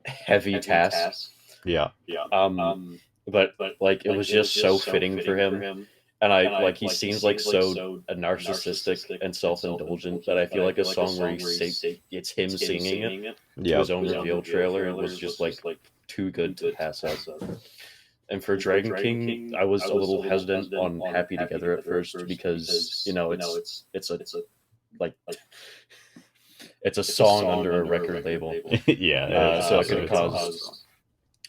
heavy task. Yeah. But like it was just so fitting for him. And I like he seems like so narcissistic and self-indulgent that I feel like a song where it's him singing it to Yeah. his own reveal trailer was just like too good to pass up. And for Dragon King, I was a little hesitant on Happy Together at first because like it's a song under a record label. Yeah. So it could cause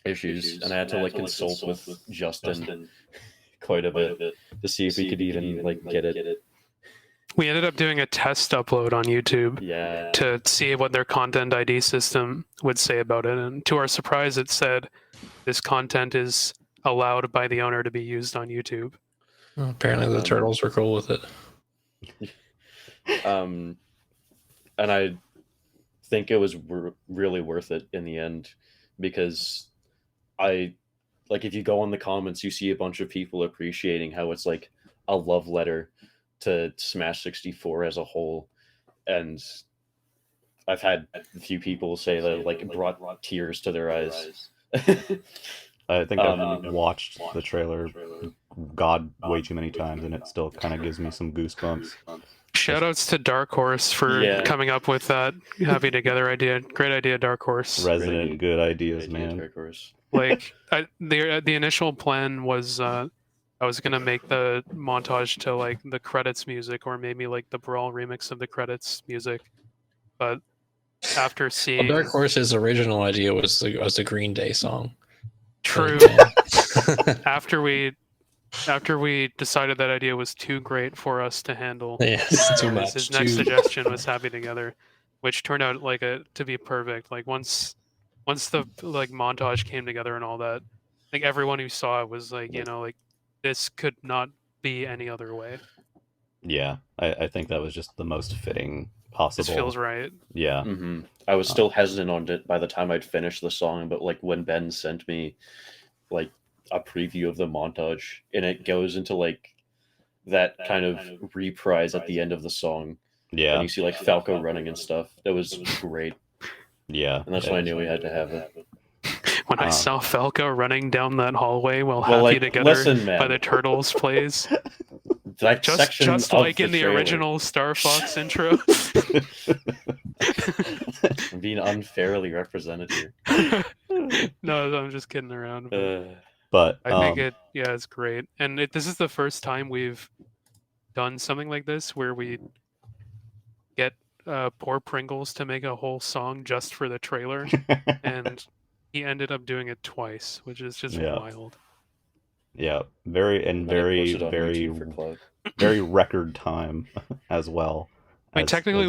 issues, and I had to like consult with Justin quite a bit to see if we could even like get it. We ended up doing a test upload on YouTube Yeah. to see what their content ID system would say about it. And to our surprise, it said this content is allowed by the owner to be used on YouTube. Well, apparently the turtles were cool with it. And I think it was really worth it in the end because if you go on the comments, you see a bunch of people appreciating how it's like a love letter to Smash 64 as a whole. And I've had a few people say that like it brought tears to their eyes. I think I've watched the trailer way too many times, and it still kind of gives me some goosebumps. Shoutouts to Dark Horse for coming up with that Happy Together idea. Great idea, Dark Horse. Resident good ideas, man. Dark Horse. Like the initial plan was I was gonna make the montage to like the credits music or maybe like the Brawl remix of the credits music, but after seeing Dark Horse's original idea was a Green Day song. True. After we decided that idea was too great for us to handle, yes, too much. His next suggestion was Happy Together, which turned out like to be perfect. Like once the like montage came together and all that, like everyone who saw it was like, like this could not be any other way. Yeah, I think that was just the most fitting possible. This feels right. Yeah. Mm-hmm. I was still hesitant on it by the time I'd finished the song, but like when Ben sent me like a preview of the montage and it goes into like that kind of reprise at the end of the song. Yeah. And you see like Falco running and stuff. That was great. Yeah. And that's when I knew we had to have it. When I saw Falco running down that hallway while Happy Together by the Turtles plays. That just like in the original Star Fox intro. I'm being unfairly represented here. No, I'm just kidding around. But I think it's great. And this is the first time we've done something like this where we get poor Pringles to make a whole song just for the trailer. And he ended up doing it twice, which is just wild. Yeah, very record time as well. I mean, technically,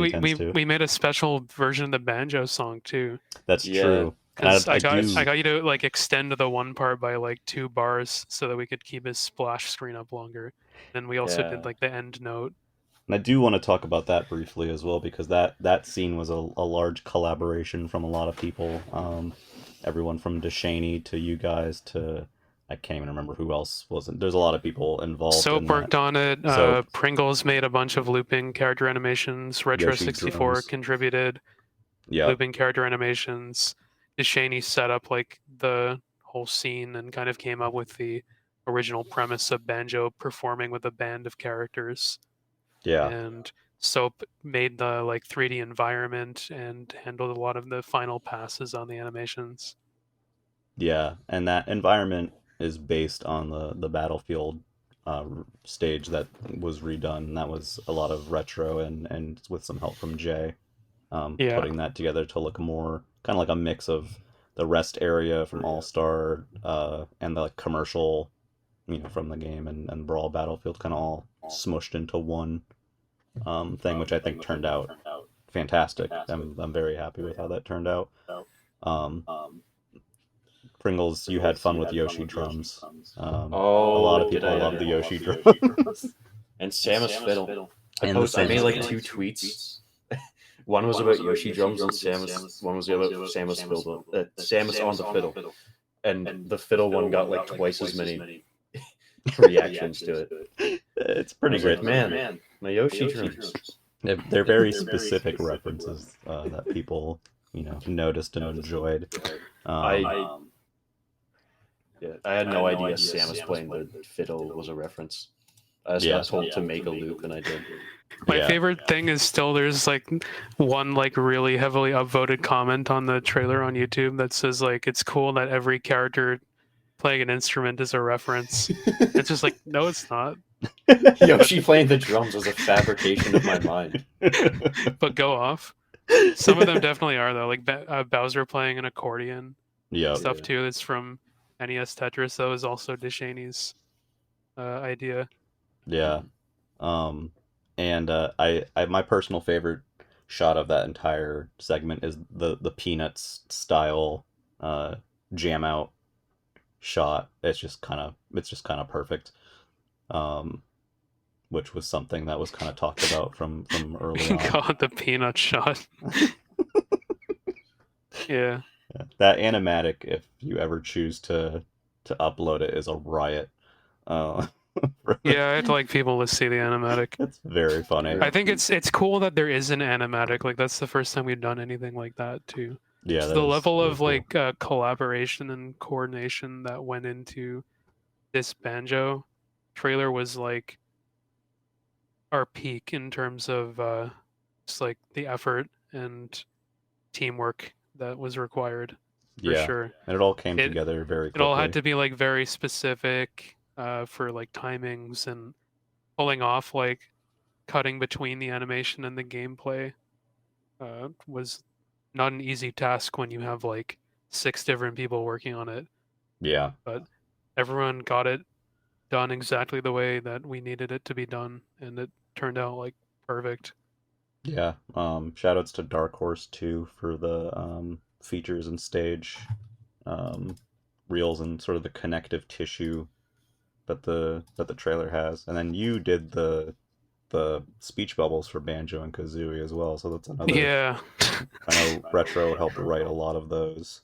we made a special version of the Banjo song too. That's true. Because I got you to like extend the one part by like 2 bars so that we could keep his splash screen up longer. And we also did like the end note. And I do want to talk about that briefly as well because that scene was a large collaboration from a lot of people. Everyone from DeShaney to you guys to I can't even remember who else wasn't. There's a lot of people involved. Soap worked on it. Pringles made a bunch of looping character animations. Retro 64 contributed looping character animations. DeShaney set up like the whole scene and kind of came up with the original premise of Banjo performing with a band of characters. Yeah. And Soap made the like 3D environment and handled a lot of the final passes on the animations. Yeah, and that environment is based on the Battlefield stage that was redone. And that was a lot of retro and with some help from Jay, putting that together to look more kind of like a mix of the rest area from All Star and the like, commercial, from the game and Brawl Battlefield, kind of all smushed into one thing, which I think turned out fantastic. I'm very happy with how that turned out. Pringles, you had fun with Yoshi drums. A lot of people love the Yoshi drums. And Samus Fiddle. I made like 2 tweets One was about Yoshi drums, and Samus. One was about Samus on the fiddle, and the fiddle one got like twice as many reactions to it. It's I pretty was great. like, man, my Yoshi drums. They're very specific references that people, noticed and enjoyed. I had no idea Samus playing the fiddle was a reference. I just got told to make a loop, and I did. My favorite thing is still there's like one like really heavily upvoted comment on the trailer on YouTube that says like it's cool that every character playing an instrument is a reference. It's just like, no, it's not. Yoshi playing the drums was a fabrication of my mind. But go off. Some of them definitely are though, like Bowser playing an accordion stuff too. That's from NES Tetris. That was also Deshaney's idea. Yeah. And I my personal favorite shot of that entire segment is the Peanuts style jam out shot. It's just kind of perfect. Which was something that was kind of talked about from early on. God, the peanut shot. Yeah. That animatic, if you ever choose to upload it, is a riot. Yeah, I'd like people to see the animatic. It's very funny. I think it's cool that there is an animatic. Like that's the first time we've done anything like that too. Yeah, So the level of like collaboration and coordination that went into this Banjo trailer was like our peak in terms of just like the effort and teamwork that was required for sure. And it all came together very quickly. It all had to be like very specific for like timings and pulling off like cutting between the animation and the gameplay was not an easy task when you have like 6 different people working on it. Yeah. But everyone got it done exactly the way that we needed it to be done, and it turned out like perfect. Yeah. Shoutouts to Dark Horse too for the features and stage reels and sort of the connective tissue that the trailer has. And then you did the speech bubbles for Banjo and Kazooie as well, so that's another. Yeah. I know Retro helped write a lot of those.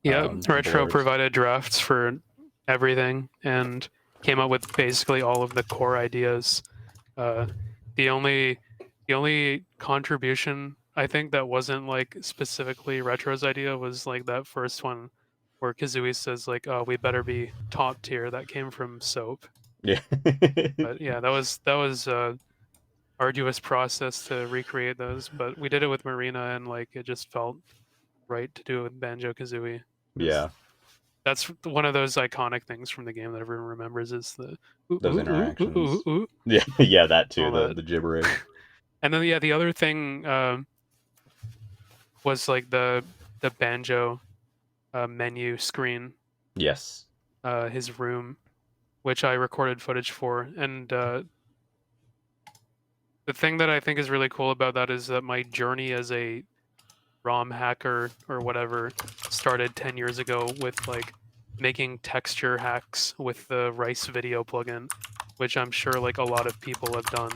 Yeah, Retro boards. provided drafts for everything and came up with basically all of the core ideas. The only contribution I think that wasn't like specifically Retro's idea was like that first one where Kazooie says like, "Oh, we better be top tier." That came from Soap. Yeah. But yeah, that was arduous process to recreate those, but we did it with Marina, and like it just felt right to do it with Banjo Kazooie. Yeah. That's one of those iconic things from the game that everyone remembers is the those interactions. Yeah, that too, the gibberish. And then the other thing was like the Banjo menu screen. Yes. His room, which I recorded footage for, and the thing that I think is really cool about that is that my journey as a ROM hacker or whatever started 10 years ago with like making texture hacks with the Rice Video plugin, which I'm sure like a lot of people have done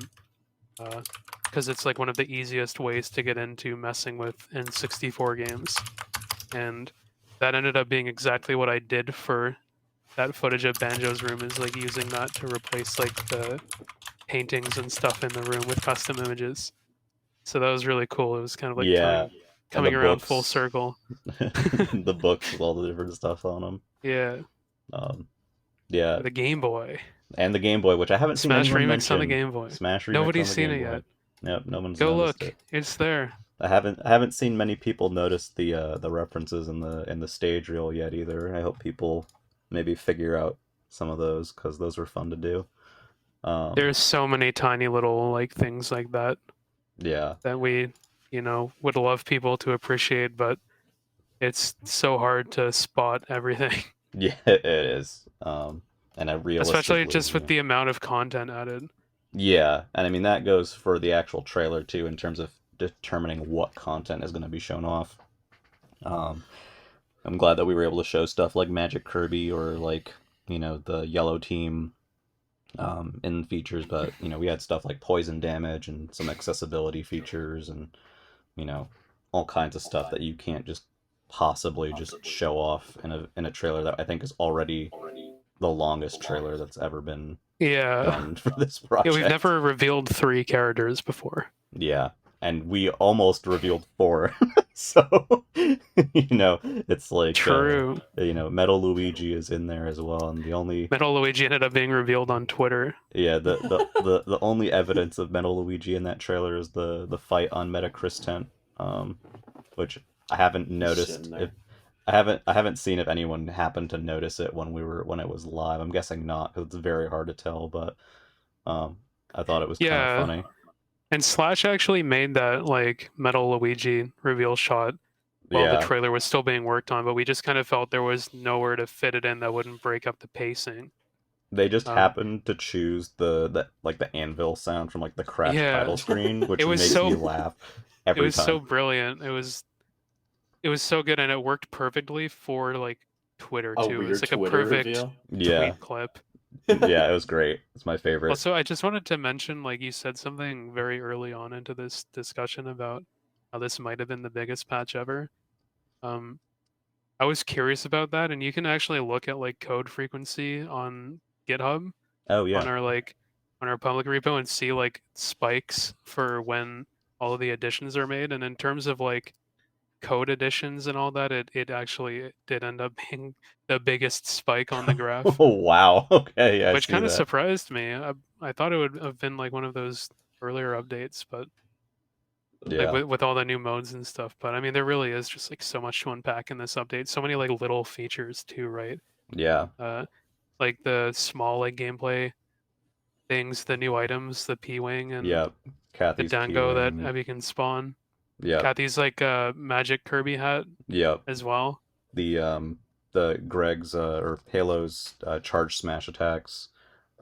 because it's like one of the easiest ways to get into messing with N64 games. And that ended up being exactly what I did for that footage of Banjo's room, is like using that to replace like the paintings and stuff in the room with custom images. So that was really cool. It was kind of like coming around books, full circle. The books with all the different stuff on them. Yeah. Yeah. The Game Boy. And the Game Boy, which I haven't seen Smash anyone remix mention. on the Game Boy. Smash remix. Nobody's on the seen Game it Boy. yet. Yep, no one's Go noticed look. it. It's there. I haven't seen many people notice the references in the stage reel yet either. I hope people maybe figure out some of those because those were fun to do. There's so many tiny little like things like that. Yeah. That we, would love people to appreciate, but it's so hard to spot everything. Yeah, it is. And I realistically, especially just with the amount of content added. Yeah, and I mean that goes for the actual trailer too, in terms of determining what content is going to be shown off. I'm glad that we were able to show stuff like Magic Kirby or like the Yellow Team in features, but we had stuff like poison damage and some accessibility features and you know, all kinds of stuff that you can't just possibly just show off in a trailer that I think is already the longest trailer that's ever been Yeah. done for this Yeah, we've project. never revealed 3 characters before. Yeah, and we almost revealed 4. So, it's like True. Metal Luigi is in there as well, and the only Metal Luigi ended up being revealed on Twitter. yeah, the only evidence of Metal Luigi in that trailer is the fight on Metacrist tent, which I haven't noticed Sitting if there. I haven't seen if anyone happened to notice it when it was live. I'm guessing not because it's very hard to tell, but I thought it was kind of Yeah. funny. And Slash actually made that like Metal Luigi reveal shot while the Yeah, trailer was still being worked on, but we just kind of felt there was nowhere to fit it in that wouldn't break up the pacing. they just Um, happened to choose the anvil sound from like the Crash Yeah. title screen, which It was makes so- me laugh it every was time. so brilliant. It was so good, and it worked perfectly for like Twitter A too. weird It's like Twitter a perfect reveal. Yeah, tweet clip. yeah, it was great. It's my favorite. Also, I just wanted to mention, like you said something very early on into this discussion about how this might have been the biggest patch ever. I was curious about that, and you can actually look at like code frequency on GitHub Oh on yeah, our public repo and see like spikes for when all of the additions are made. And in terms of like code additions and all that, it actually did end up being the biggest spike on the graph, oh wow, okay, yeah, I which see kind of that. surprised me. I thought it would have been like one of those earlier updates, but like Yeah, with all the new modes and stuff. But I mean, there really is just like so much to unpack in this update. So many like little features too, right? yeah, Like the small like gameplay things, the new items, the P-Wing and yeah. the Kathy's Dango that P-wing. Abby can spawn. Yeah, Kathy's like magic Kirby hat yeah. as well. The Greg's or Halo's charge smash attacks.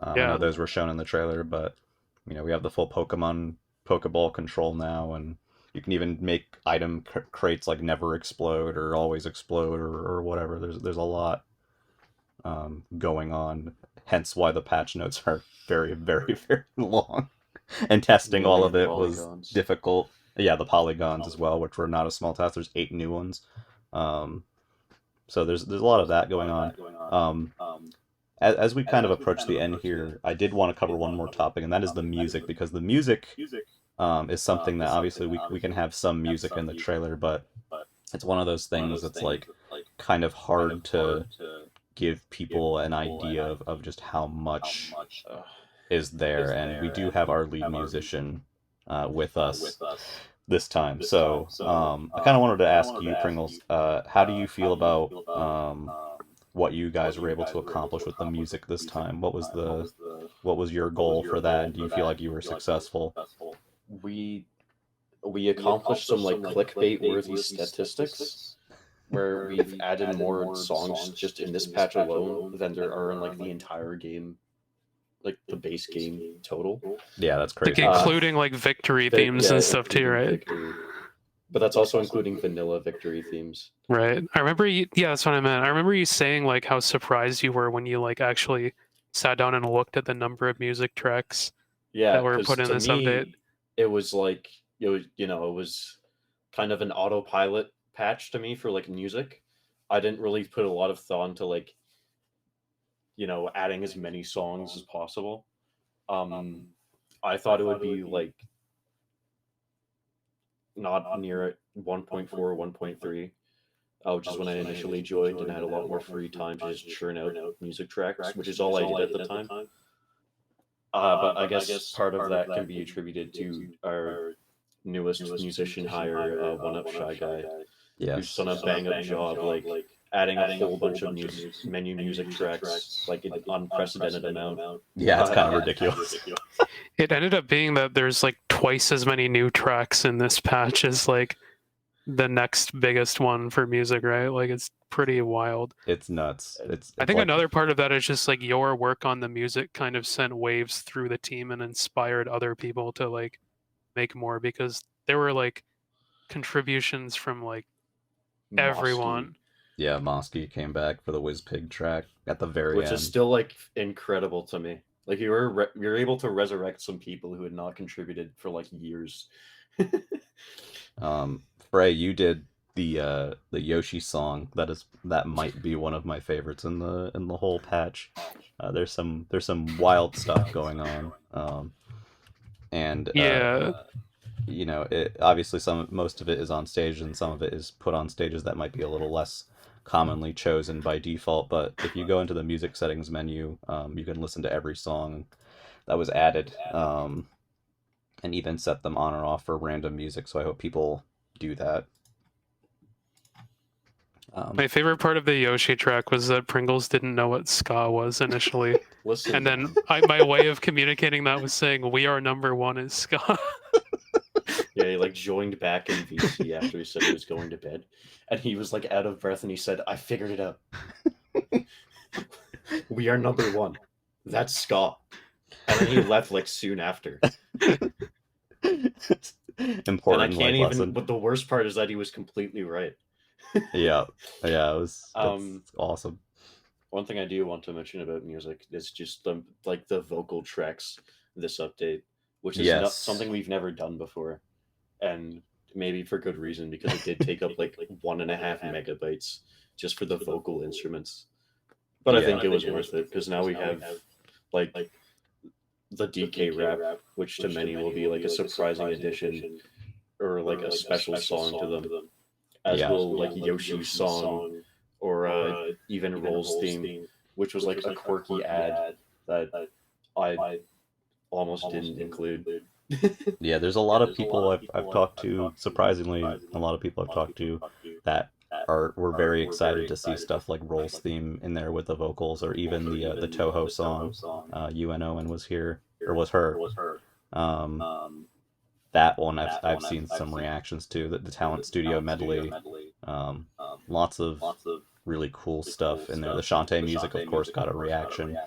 I know Yeah. those were shown in the trailer, but we have the full Pokeball control now, and you can even make item crates like never explode or always explode or whatever. There's a lot going on. Hence why the patch notes are very, very, very long. And testing all of it was Polygons. difficult. Yeah, the polygons as well, which were not a small task. There's 8 new ones. So there's a lot of that going on. As we kind of approach the end here, I did want to cover one more topic, and that is the music, because the music is something that obviously we can have some music in the trailer, but it's one of those things that's like kind of hard to give people an idea of just how much is there, and we do have our lead musician with us this time. So I kind of wanted to ask you, Pringles, how do you feel about what you guys were able to accomplish with the music this time? What was your goal for that, and do you feel like you were successful? We accomplished some like clickbait worthy statistics where we've added more songs just in this patch alone than there are in like the entire game, like the base game total. Yeah, that's Like crazy. including like victory themes and stuff too, including right? victory. But that's also including vanilla victory themes. Right. I remember you. Yeah, that's what I meant. I remember you saying like how surprised you were when you like actually sat down and looked at the number of music tracks Yeah, that were 'cause put in to this me, update. it was like it was kind of an autopilot patch to me for like music. I didn't really put a lot of thought into like adding as many songs as possible. I thought it would be like not near 1.4 or 1.3, which is when I initially joined and I had a lot more free time to just churn out music tracks, which is all I did at the time. But I guess part of that can be attributed to our newest musician hire, One Up Shy Guy, who's Yes. done a bang up job, like adding a whole bunch of menu music tracks, like an unprecedented amount. Yeah, it's kind of ridiculous. It ended up being that there's like twice as many new tracks in this patch as like the next biggest one for music, right? Like it's pretty wild. It's nuts. I think another part of that is just like your work on the music kind of sent waves through the team and inspired other people to like make more, because there were like contributions from like everyone. Yeah, Mosky came back for the Whizpig track at the very Which end. is still like incredible to me. Like you're able to resurrect some people who had not contributed for like years. Fray, you did the Yoshi song. That might be one of my favorites in the whole patch. There's some wild stuff going on. And Yeah. you know, obviously most of it is on stage, and some of it is put on stages that might be a little less commonly chosen by default. But if you go into the music settings menu, you can listen to every song that was added, and even set them on or off for random music. So I hope people do that. My favorite part of the Yoshi track was that Pringles didn't know what ska was initially. Listen, And then my way of communicating that was saying, "We are number one" is ska. yeah, he like joined back in VC after he said he was going to bed, and he was like out of breath, and he said, "I figured it out. We are number one. That's ska." And then he left like soon after. Important and I can't life even. lesson. But the worst part is that he was completely right. Yeah, it was awesome. One thing I do want to mention about music is just the vocal tracks this update, which is not Yes. something we've never done before, and maybe for good reason because it did take up like 1.5 megabytes just for the vocal instruments. But I think it was worth it because now we have like the DK rap, which to many will be like a surprising addition or like a special song to them, as Yeah. will like Yoshi's song or even Roll's theme, which was like a quirky ad that I almost didn't include. Yeah, there's a lot of people I've talked to, surprisingly, a lot of people I've talked to that were very excited to see stuff like Roll's theme in there with the vocals, or even the Toho song, UNO, and was here, or was her. That one I've seen some reactions to, the Talent Studio medley. Lots of really cool stuff in there. The Shantae music, of course, got a reaction.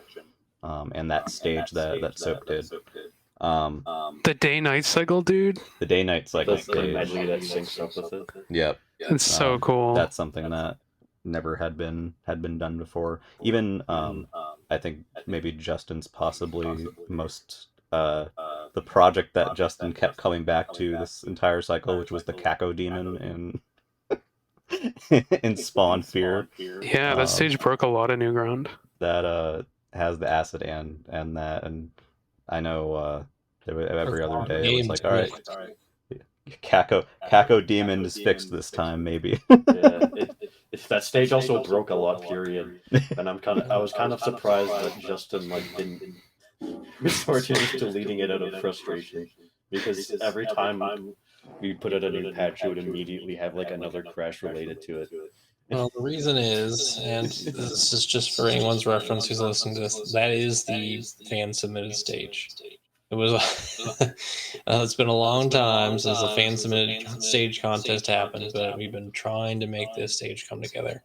And that stage that Soap did. The day-night cycle, dude. The day-night cycle The stage. medley that syncs up with it. Yep. It's so cool. That's something that never had been done before. Even I think maybe Justin's possibly most the project that Justin kept coming back to this entire cycle, which was the Kako Demon in Spawn Fear. Yeah, that stage broke a lot of new ground. That has the acid and that, and I know every other day it was like, all right, Kako Demon is fixed this time, maybe. Yeah, that stage also broke a lot. Period. And I was kind of surprised that Justin like didn't resort to just deleting it out of frustration, because every time we put out a new patch, it would immediately have like another crash related to it. Well, the reason is, and this is just for anyone's reference who's listening to this, that is the fan-submitted stage. It was. It's been a long time since the fan-submitted stage contest happened, but we've been trying to make this stage come together.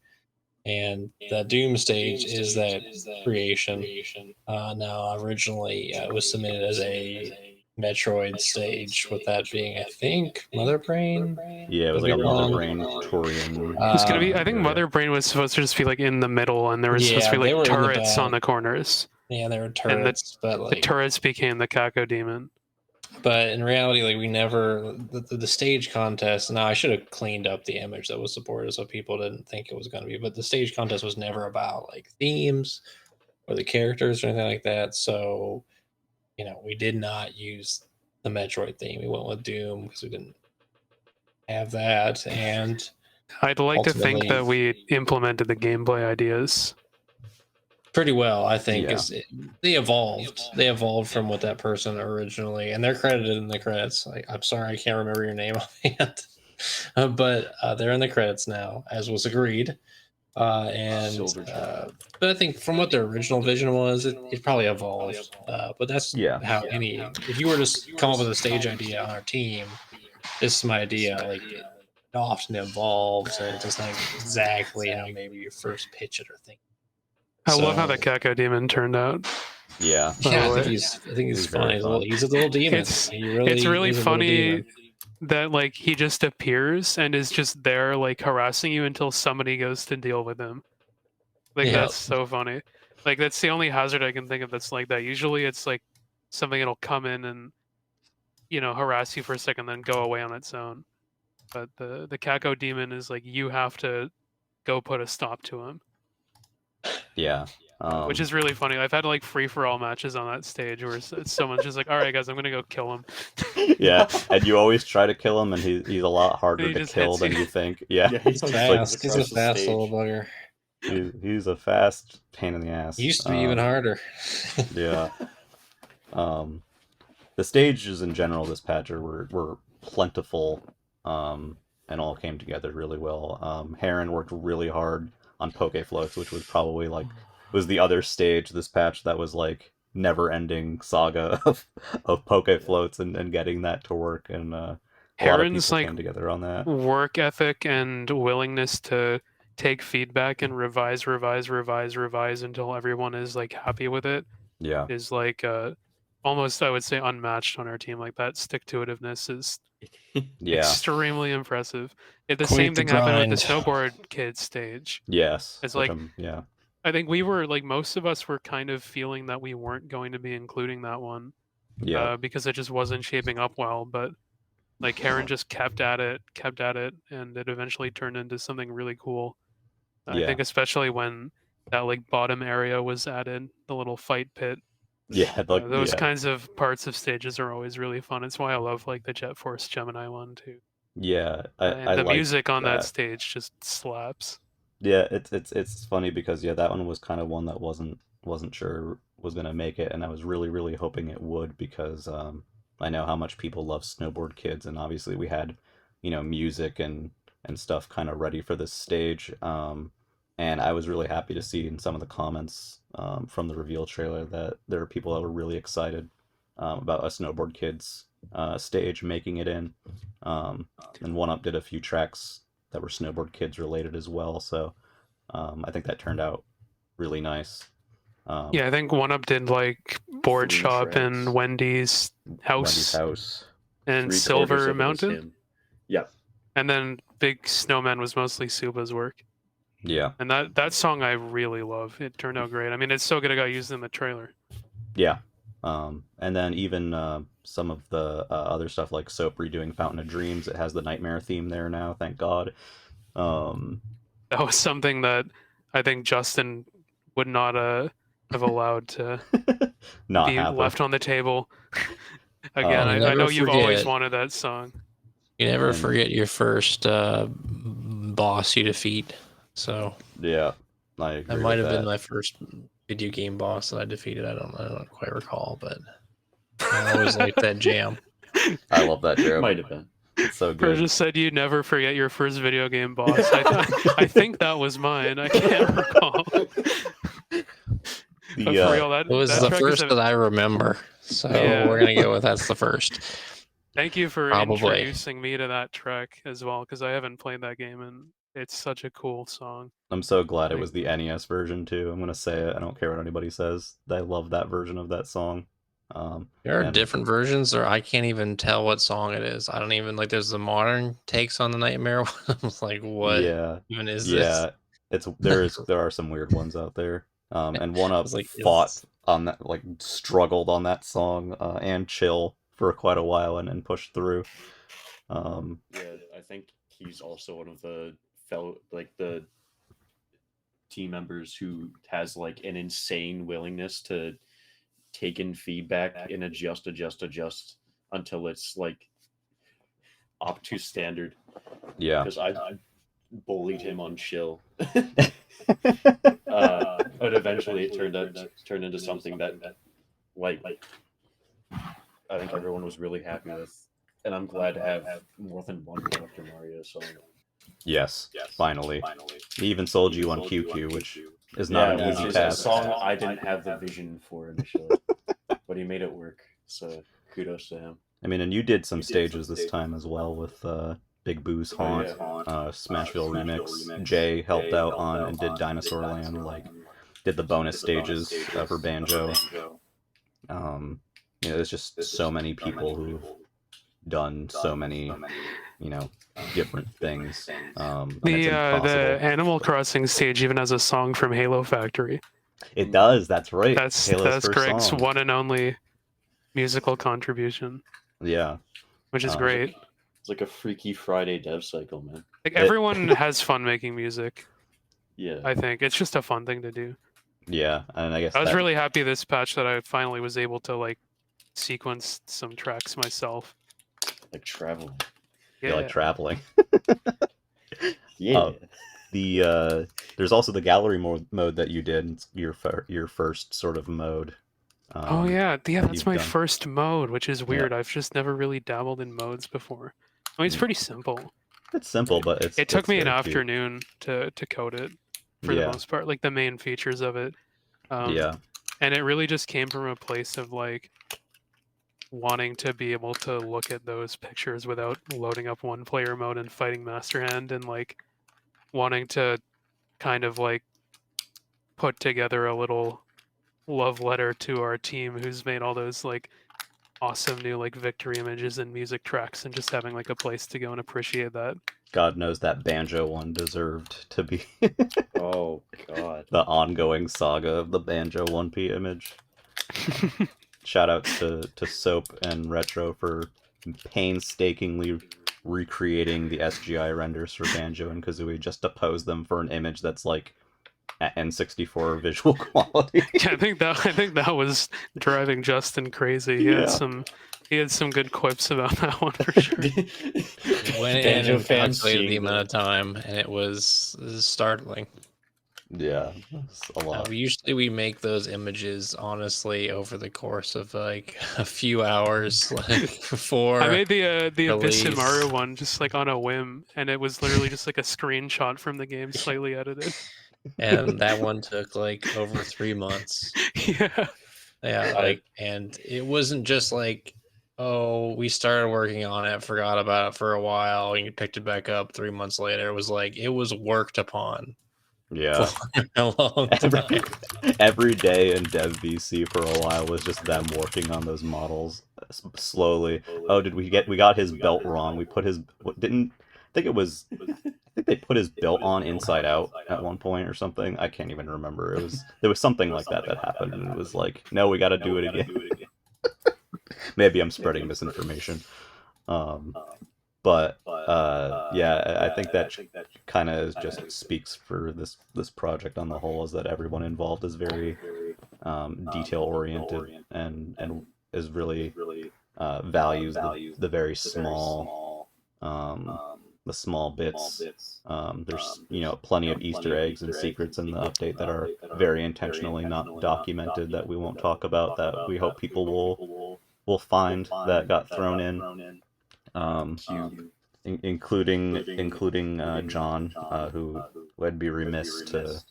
And the Doom stage is that creation. Now, originally, it was submitted as a Metroid stage, with that being, I think, Mother Brain. Yeah, it was like a Mother Brain Torian. It's gonna be. I think Mother Brain was supposed to just be like in the middle, and there was supposed to be like turrets on the corners. Yeah, there were turrets, but like the turrets became the Kako Demon. But in reality, like we never the stage contest. Now I should have cleaned up the image that was supported so people didn't think it was going to be. But the stage contest was never about like themes or the characters or anything like that. So, we did not use the Metroid theme. We went with Doom because we didn't have that. And I'd like to think that we implemented the gameplay ideas pretty well, I think. They evolved from what that person originally, and they're credited in the credits. I'm sorry, I can't remember your name offhand, but they're in the credits now, as was agreed. But I think from what their original vision was, it probably evolved. But that's how if you were to come up with a stage idea on our team, this is my idea. Like it often evolves, and it's not exactly how maybe you first pitch it or think. I love how the Kako Demon turned out. Yeah, I think he's fun. He's a little demon. It's really funny that like he just appears and is just there like harassing you until somebody goes to deal with him. Like that's so funny. Like that's the only hazard I can think of that's like that. Usually it's like something that'll come in and harass you for a second, then go away on its own. But the Kako demon is like you have to go put a stop to him, Yeah. which is really funny. I've had like free for all matches on that stage where someone's just like, "All right, guys, I'm gonna go kill him." Yeah, and you always try to kill him, and he's a lot harder And he to just kill hits than you. you think. Yeah, Yeah, He's like fast. He's a across the fast stage. little bugger. he's a fast pain in the ass. He used to be even harder. Yeah. Um, the stages in general this patch were plentiful, and all came together really well. Heron worked really hard on Poke Floats, which was probably like was the other stage this patch that was like never-ending saga of Poke Floats and getting that to work, and a lot of Heron's people like came together on that. work ethic and willingness to take feedback and revise until everyone is like happy with it Yeah, is like almost, I would say, unmatched on our team. Like that stick-to-itiveness is yeah, extremely impressive. The Quite same the thing happened with the grind. snowboard kids stage. yes. It's which like yeah, I think we were like most of us were kind of feeling that we weren't going to be including that one yeah, because it just wasn't shaping up well. But like Heron just kept at it, and it eventually turned into something really cool. I yeah, think especially when that like bottom area was added, the little fight pit. yeah. Like Those yeah, kinds of parts of stages are always really fun. It's why I love like the Jet Force Gemini one too. yeah. I And the like music on that that. stage just slaps. Yeah, it's funny because yeah, that one was kind of one that wasn't sure was gonna make it, and I was really hoping it would because I know how much people love Snowboard Kids, and obviously we had music and stuff kind of ready for this stage, and I was really happy to see in some of the comments from the reveal trailer that there are people that were really excited about a Snowboard Kids stage making it in, and One Up did a few tracks that were Snowboard Kids related as well. So I think that turned out really nice. Yeah, I think One Up did like Board 3 Shop tracks. and Wendy's Wendy's House house. and 3/4 Silver of it was Mountain. him. Yeah. And then Big Snowman was mostly Suba's work. Yeah, And that song I really love. It turned out great. I mean, it's so good it got used in the trailer. yeah. And then even some of the other stuff like Soap redoing Fountain of Dreams, it has the Nightmare theme there now. Thank God. Um, That was something that I think Justin would not have allowed to not be happen. left on the table. Again, Um, I know Never you've always forget. wanted that song. You never And- forget your first boss you defeat. So Yeah, I agree that might with have been that. my first video game boss that I defeated. I don't quite recall, but I always liked that jam. I love that joke. Might have been. It's so good. Persia said you never forget your first video game boss. I think that was mine. I can't recall. But for real, It was that the track first is that I remember. So Yeah. we're gonna go with that's the first. Thank you for Probably. introducing me to that track as well, because I haven't played that game and it's such a cool song. I'm so glad it was the NES version too. I'm gonna say it. I don't care what anybody says. I love that version of that song. There are and- different versions, or I can't even tell what song it is. I don't even like. There's the modern takes on the Nightmare one. I was like, what Yeah, even is yeah. this? There are some weird ones out there. And One Up was like, fought is- on that, like struggled on that song, and Chill for quite a while and pushed through. Yeah, I think he's also one of the the team members who has like an insane willingness to take in feedback and adjust until it's like up to standard. Yeah. Because I bullied him on Chill. But eventually it turned into something that like I think everyone was really happy with, and I'm glad to have more than one Dr. Mario song. Yes. Finally. He even sold you on QQ, which is not an easy which is a task. song I didn't have the vision for initially, but he made it work. So kudos to him. I mean, and you did some stages this time as well with Big Boo's Haunt, yeah. Smashville Remix. Jay helped out on and did Dinosaur Land, like did the bonus stages for Banjo. There's just so many people who've done so many, different things. And it's The impossible. Animal Crossing stage even has a song from Halo Factory. It does. That's right. That's Halo's first Greg's song. one and only musical contribution. Yeah. which is Um, great. It's like a Freaky Friday dev cycle, man. Like everyone has fun making music. Yeah. I think it's just a fun thing to do. Yeah, and I guess I was that really happy this patch that I finally was able to like sequence some tracks myself. Like traveling. you Yeah, like traveling. Yeah. There's also the gallery mode that you did. It's your first sort of mode. oh yeah, that's you've my done. first mode, which is Yeah. weird. I've just never really dabbled in modes before. I mean, it's pretty simple. It's simple, but It took me an very cute. afternoon to code it for the Yeah. most part, like the main features of it. Yeah. And it really just came from a place of like wanting to be able to look at those pictures without loading up one player mode and fighting Master Hand, and like wanting to kind of like put together a little love letter to our team who's made all those like awesome new like victory images and music tracks, and just having like a place to go and appreciate that. God knows that Banjo one deserved to be Oh god. the ongoing saga of the Banjo 1P image. Shout outs to Soap and Retro for painstakingly recreating the SGI renders for Banjo and Kazooie just to pose them for an image that's like at N64 visual quality. Yeah, I think that was driving Justin crazy. He had some good quips about that one for sure. Went in Banjo and fans calculated the seeing amount of time, and it was startling. Yeah, it's a lot. We make those images honestly over the course of like a few hours, like before. I made the release. Ebisumaru one just like on a whim, and it was literally just like a screenshot from the game, slightly edited. And that one took like over 3 months. Yeah. Yeah, and it wasn't just like, oh, we started working on it, forgot about it for a while, and you picked it back up 3 months later. It was like it was worked upon. Yeah. For a long time. Every day in Dev VC for a while was just them working on those models slowly. Oh, we got his belt wrong? We put his didn't I think they put his belt on inside out at one point or something. I can't even remember. There was something like that happened, and it was like, no, we got to do it again. Maybe I'm spreading misinformation. But yeah, I think that kind of just speaks for this project on the whole, is that everyone involved is very detail oriented and is really values the very small the small bits. There's plenty of Easter eggs and secrets in the update that are very intentionally not documented, that we won't talk about, that we hope people will find, that got thrown in. Including John, who would be remiss to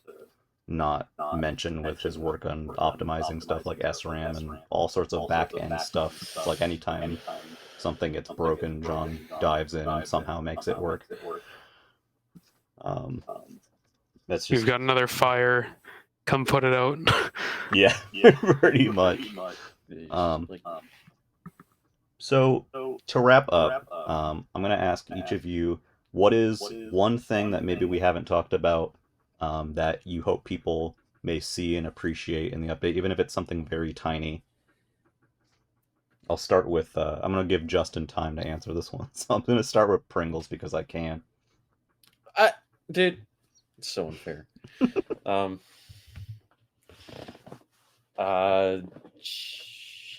not mention with his work on optimizing stuff like SRAM and all sorts of back-end stuff. Like anytime something gets broken, John dives in and somehow makes it work. That's just... You've got another fire. Come put it out. Yeah, pretty much. So to wrap up, I'm going to ask each of you, what is one thing that maybe we haven't talked about that you hope people may see and appreciate in the update, even if it's something very tiny? I'll start with, I'm going to give Justin time to answer this one. So I'm going to start with Pringles because I can. Dude, it's so unfair.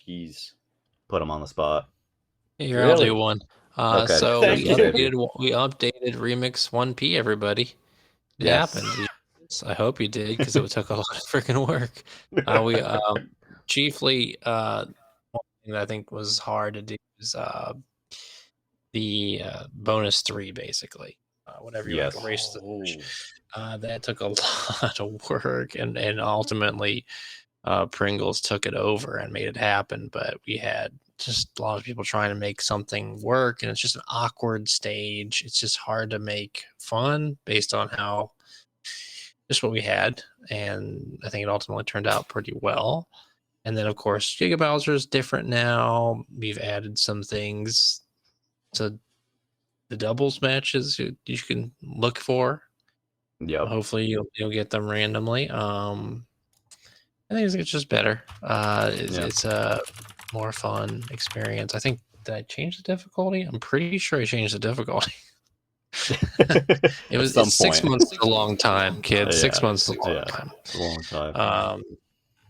Jeez. Put him on the spot. Here, I'll do one. Okay. So Thank we updated Remix 1P, everybody. It happened. I hope you did, because it took a lot of freaking work. We chiefly one thing that I think was hard to do is the bonus 3, basically. Whatever you like, erase the that took a lot of work, and ultimately Pringles took it over and made it happen. But we had just a lot of people trying to make something work, and it's just an awkward stage. It's just hard to make fun based on how just what we had, and I think it ultimately turned out pretty well. And then of course Giga Bowser is different now. We've added some things to the doubles matches you can look for. Yep. Hopefully you'll get them randomly. I think it's just better. It's a more fun experience. I think Did I change the difficulty? I'm pretty sure I changed the difficulty. At some 6 point. months is a long time, kid. 6 Yeah, months is a long yeah. time. It's a long time.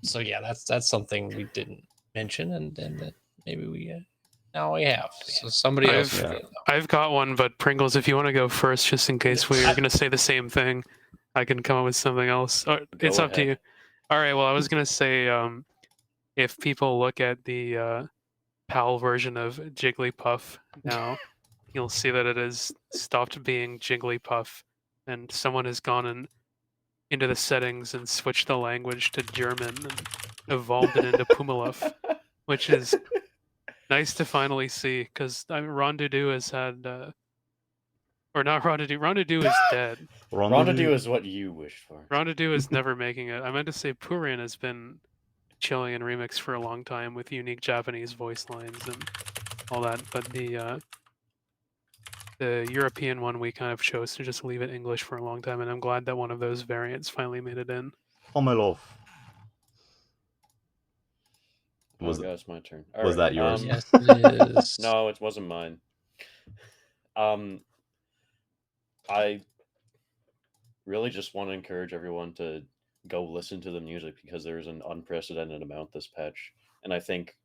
So yeah, that's something we didn't mention, and that maybe we now we have. So somebody else. I've got one, but Pringles, if you want to go first, just in case we are going to say the same thing, I can come up with something else. It's up to you. All right. Well, I was going to say, if people look at the PAL version of Jigglypuff now, you'll see that it has stopped being Jigglypuff, and someone has gone into the settings and switched the language to German and evolved it into Pumaluf, which is nice to finally see, because Rondoudou has had, or not Rondoudou. Rondoudou is dead. Rondoudou is what you wished for. Rondoudou is never making it. I meant to say Purin has been chilling in remix for a long time with unique Japanese voice lines and all that, but the European one we kind of chose to just leave it English for a long time, and I'm glad that one of those variants finally made it in. Oh my love. It's my turn. Was that yours? Yes, it is. No, it wasn't mine. I really just want to encourage everyone to go listen to the music, because there's an unprecedented amount this patch, and I think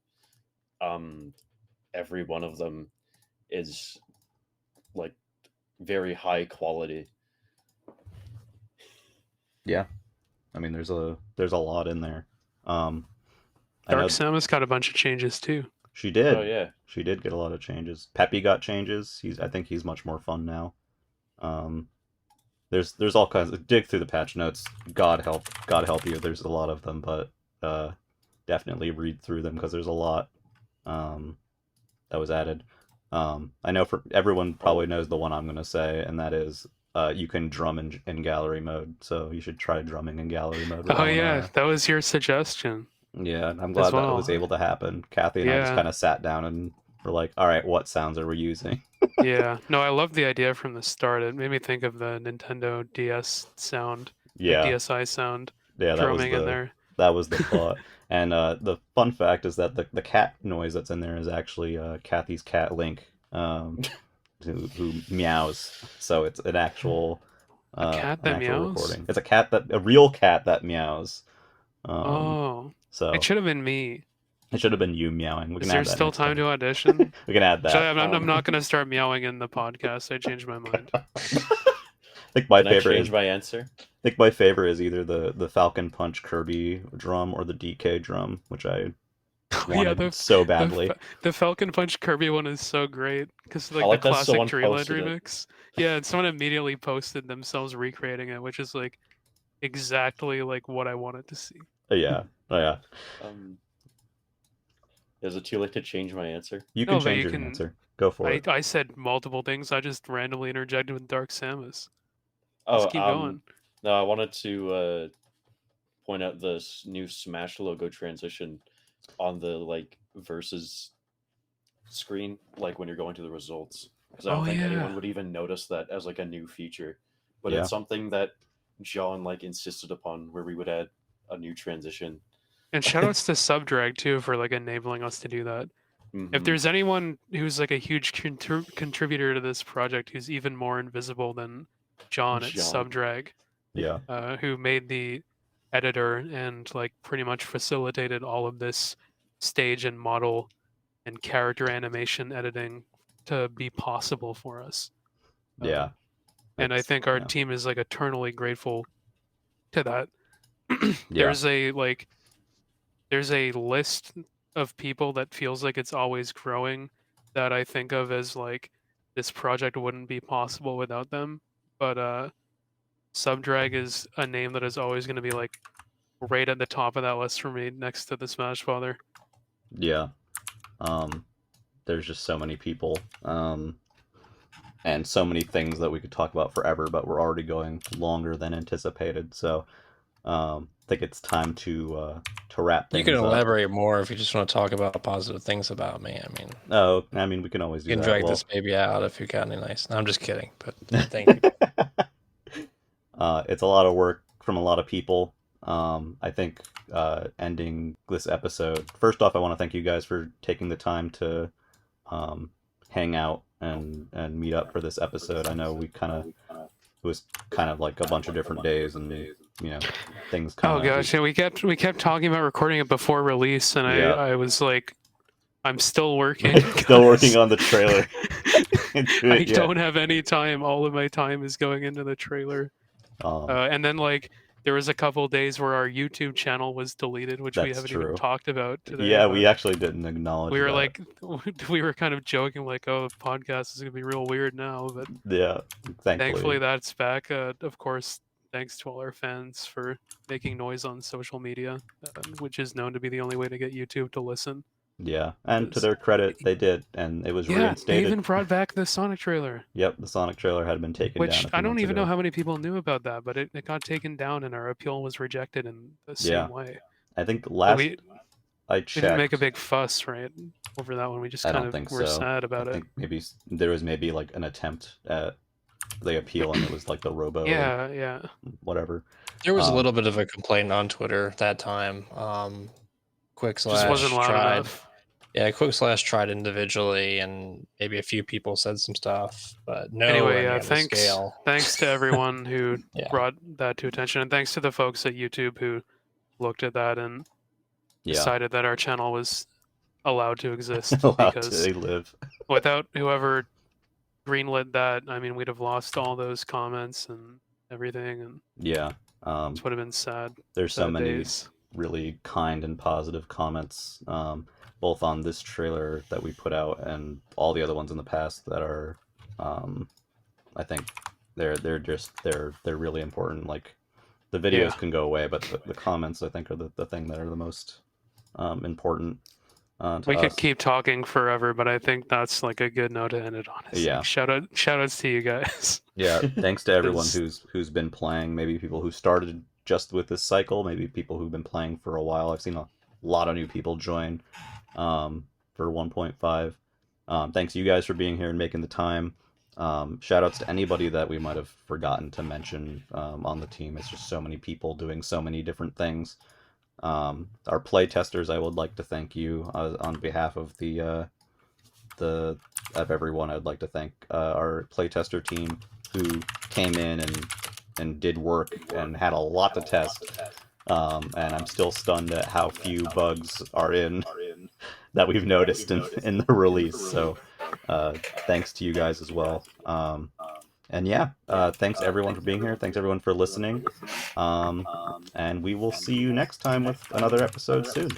every one of them is like very high quality. Yeah, I mean, there's a lot in there. Dark Samus got a bunch of changes too. She did. Oh yeah, she did get a lot of changes. Peppy got changes. I think he's much more fun now. There's all kinds of, dig through the patch notes. God help you. There's a lot of them, but definitely read through them, because there's a lot that was added. I know for everyone probably knows the one I'm gonna say, and that is you can drum in gallery mode. So you should try drumming in gallery mode. Oh yeah, that was your suggestion. Yeah, I'm glad that was able to happen. Kathy and I just kind of sat down and were like, all right, what sounds are we using? Yeah, no, I love the idea from the start. It made me think of the Nintendo DS sound, the DSi sound, drumming in there. That was the thought. And the fun fact is that the cat noise that's in there is actually Kathy's cat Link, who meows. So it's an actual cat that meows. Recording. It's a real cat that meows. So it should have been me. It should have been you meowing. Is there still time to audition? We can add that. I'm not going to start meowing in the podcast. I changed my mind. I think my favorite change my answer. I think my favorite is either the Falcon Punch Kirby drum or the DK drum, which I wanted so badly. The Falcon Punch Kirby one is so great, because like the classic Dreamland remix. Yeah, and someone immediately posted themselves recreating it, which is like exactly like what I wanted to see. Yeah. Is it too late to change my answer? You can change your answer. Go for it. I said multiple things. I just randomly interjected with Dark Samus. Let's keep going. No, I wanted to point out this new Smash logo transition on the versus screen, when you're going to the results. Because I don't think anyone would even notice that as a new feature. But it's something that John insisted upon, where we would add a new transition. And shoutouts to Subdrag too for enabling us to do that. Mm-hmm. If there's anyone who's a huge contributor to this project who's even more invisible than John, it's Subdrag. Yeah. Who made the editor and pretty much facilitated all of this stage and model and character animation editing to be possible for us. Yeah. And I think our team is eternally grateful to that. There's a list of people that feels like it's always growing that I think of as this project wouldn't be possible without them. But Subdrag is a name that is always going to be right at the top of that list for me, next to the Smash Father. Yeah. There's just so many people. And so many things that we could talk about forever, but we're already going longer than anticipated. So I think it's time to wrap things up. You can elaborate more if you just want to talk about positive things about me. We can always do that. You can drag this baby out if you got any nice. No, I'm just kidding, but thank you. It's a lot of work from a lot of people. I think ending this episode, first off, I want to thank you guys for taking the time to hang out and meet up for this episode. I know it was kind of like a bunch of different days, and things kind Oh of. gosh, yeah, we kept talking about recording it before release, and Yeah. I was like, I'm still working. Still working on the trailer. I don't have any time. All of my time is going into the trailer. And then like there was a couple days where our YouTube channel was deleted, which we That's haven't true. even talked about today. Yeah, but we actually didn't acknowledge we were that. like, we were kind of joking, like, oh, the podcast is gonna be real weird now. But Yeah, thankfully that's back. Of course, thanks to all our fans for making noise on social media, which is known to be the only way to get YouTube to listen. Yeah, and to their credit, they did, and it was Yeah, reinstated. they even brought back the Sonic trailer. Yep, the Sonic trailer had been taken down. Which a few I don't months even ago. know how many people knew about that, but it got taken down and our appeal was rejected in the same way. I think But I we checked. didn't make a big fuss, right, over that one. We just I kind don't think of were so. sad about I it. think maybe there was like an attempt at the appeal, and it was like the Robo. Yeah. Whatever. There was a little bit of a complaint on Twitter that time. Quick Slash Just wasn't loud tried. enough. Yeah, Quick Slash tried individually, and maybe a few people said some stuff, but no. Anyway, on the scale. Thanks to everyone who Yeah. brought that to attention, and thanks to the folks at YouTube who looked at that and decided that our channel was allowed to exist. Because to live. without whoever greenlit that, I mean, we'd have lost all those comments and everything, and Yeah. this would have been sad. There's so sad many days. really kind and positive comments, both on this trailer that we put out and all the other ones in the past that are, I think they're really important. Like the videos can go away, but the comments I think are the thing that are the most important. We could keep talking forever, but I think that's like a good note to end it on. Yeah. Shout outs to you guys. Yeah, thanks to everyone who's been playing. Maybe people who started just with this cycle. Maybe people who've been playing for a while. I've seen a lot of new people join for 1.5. Thanks you guys for being here and making the time. Shout outs to anybody that we might have forgotten to mention on the team. It's just so many people doing so many different things. Our play testers, I would like to thank you on behalf of of everyone. I'd like to thank our playtester team who came in and did work and had a lot to test. And I'm still stunned at how few bugs are in that we've noticed in the release. So thanks to you guys as well. And yeah, thanks everyone for being here. Thanks everyone for listening. And we will see you next time with another episode soon.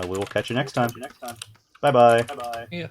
We will catch you next time. Bye-bye. Yeah.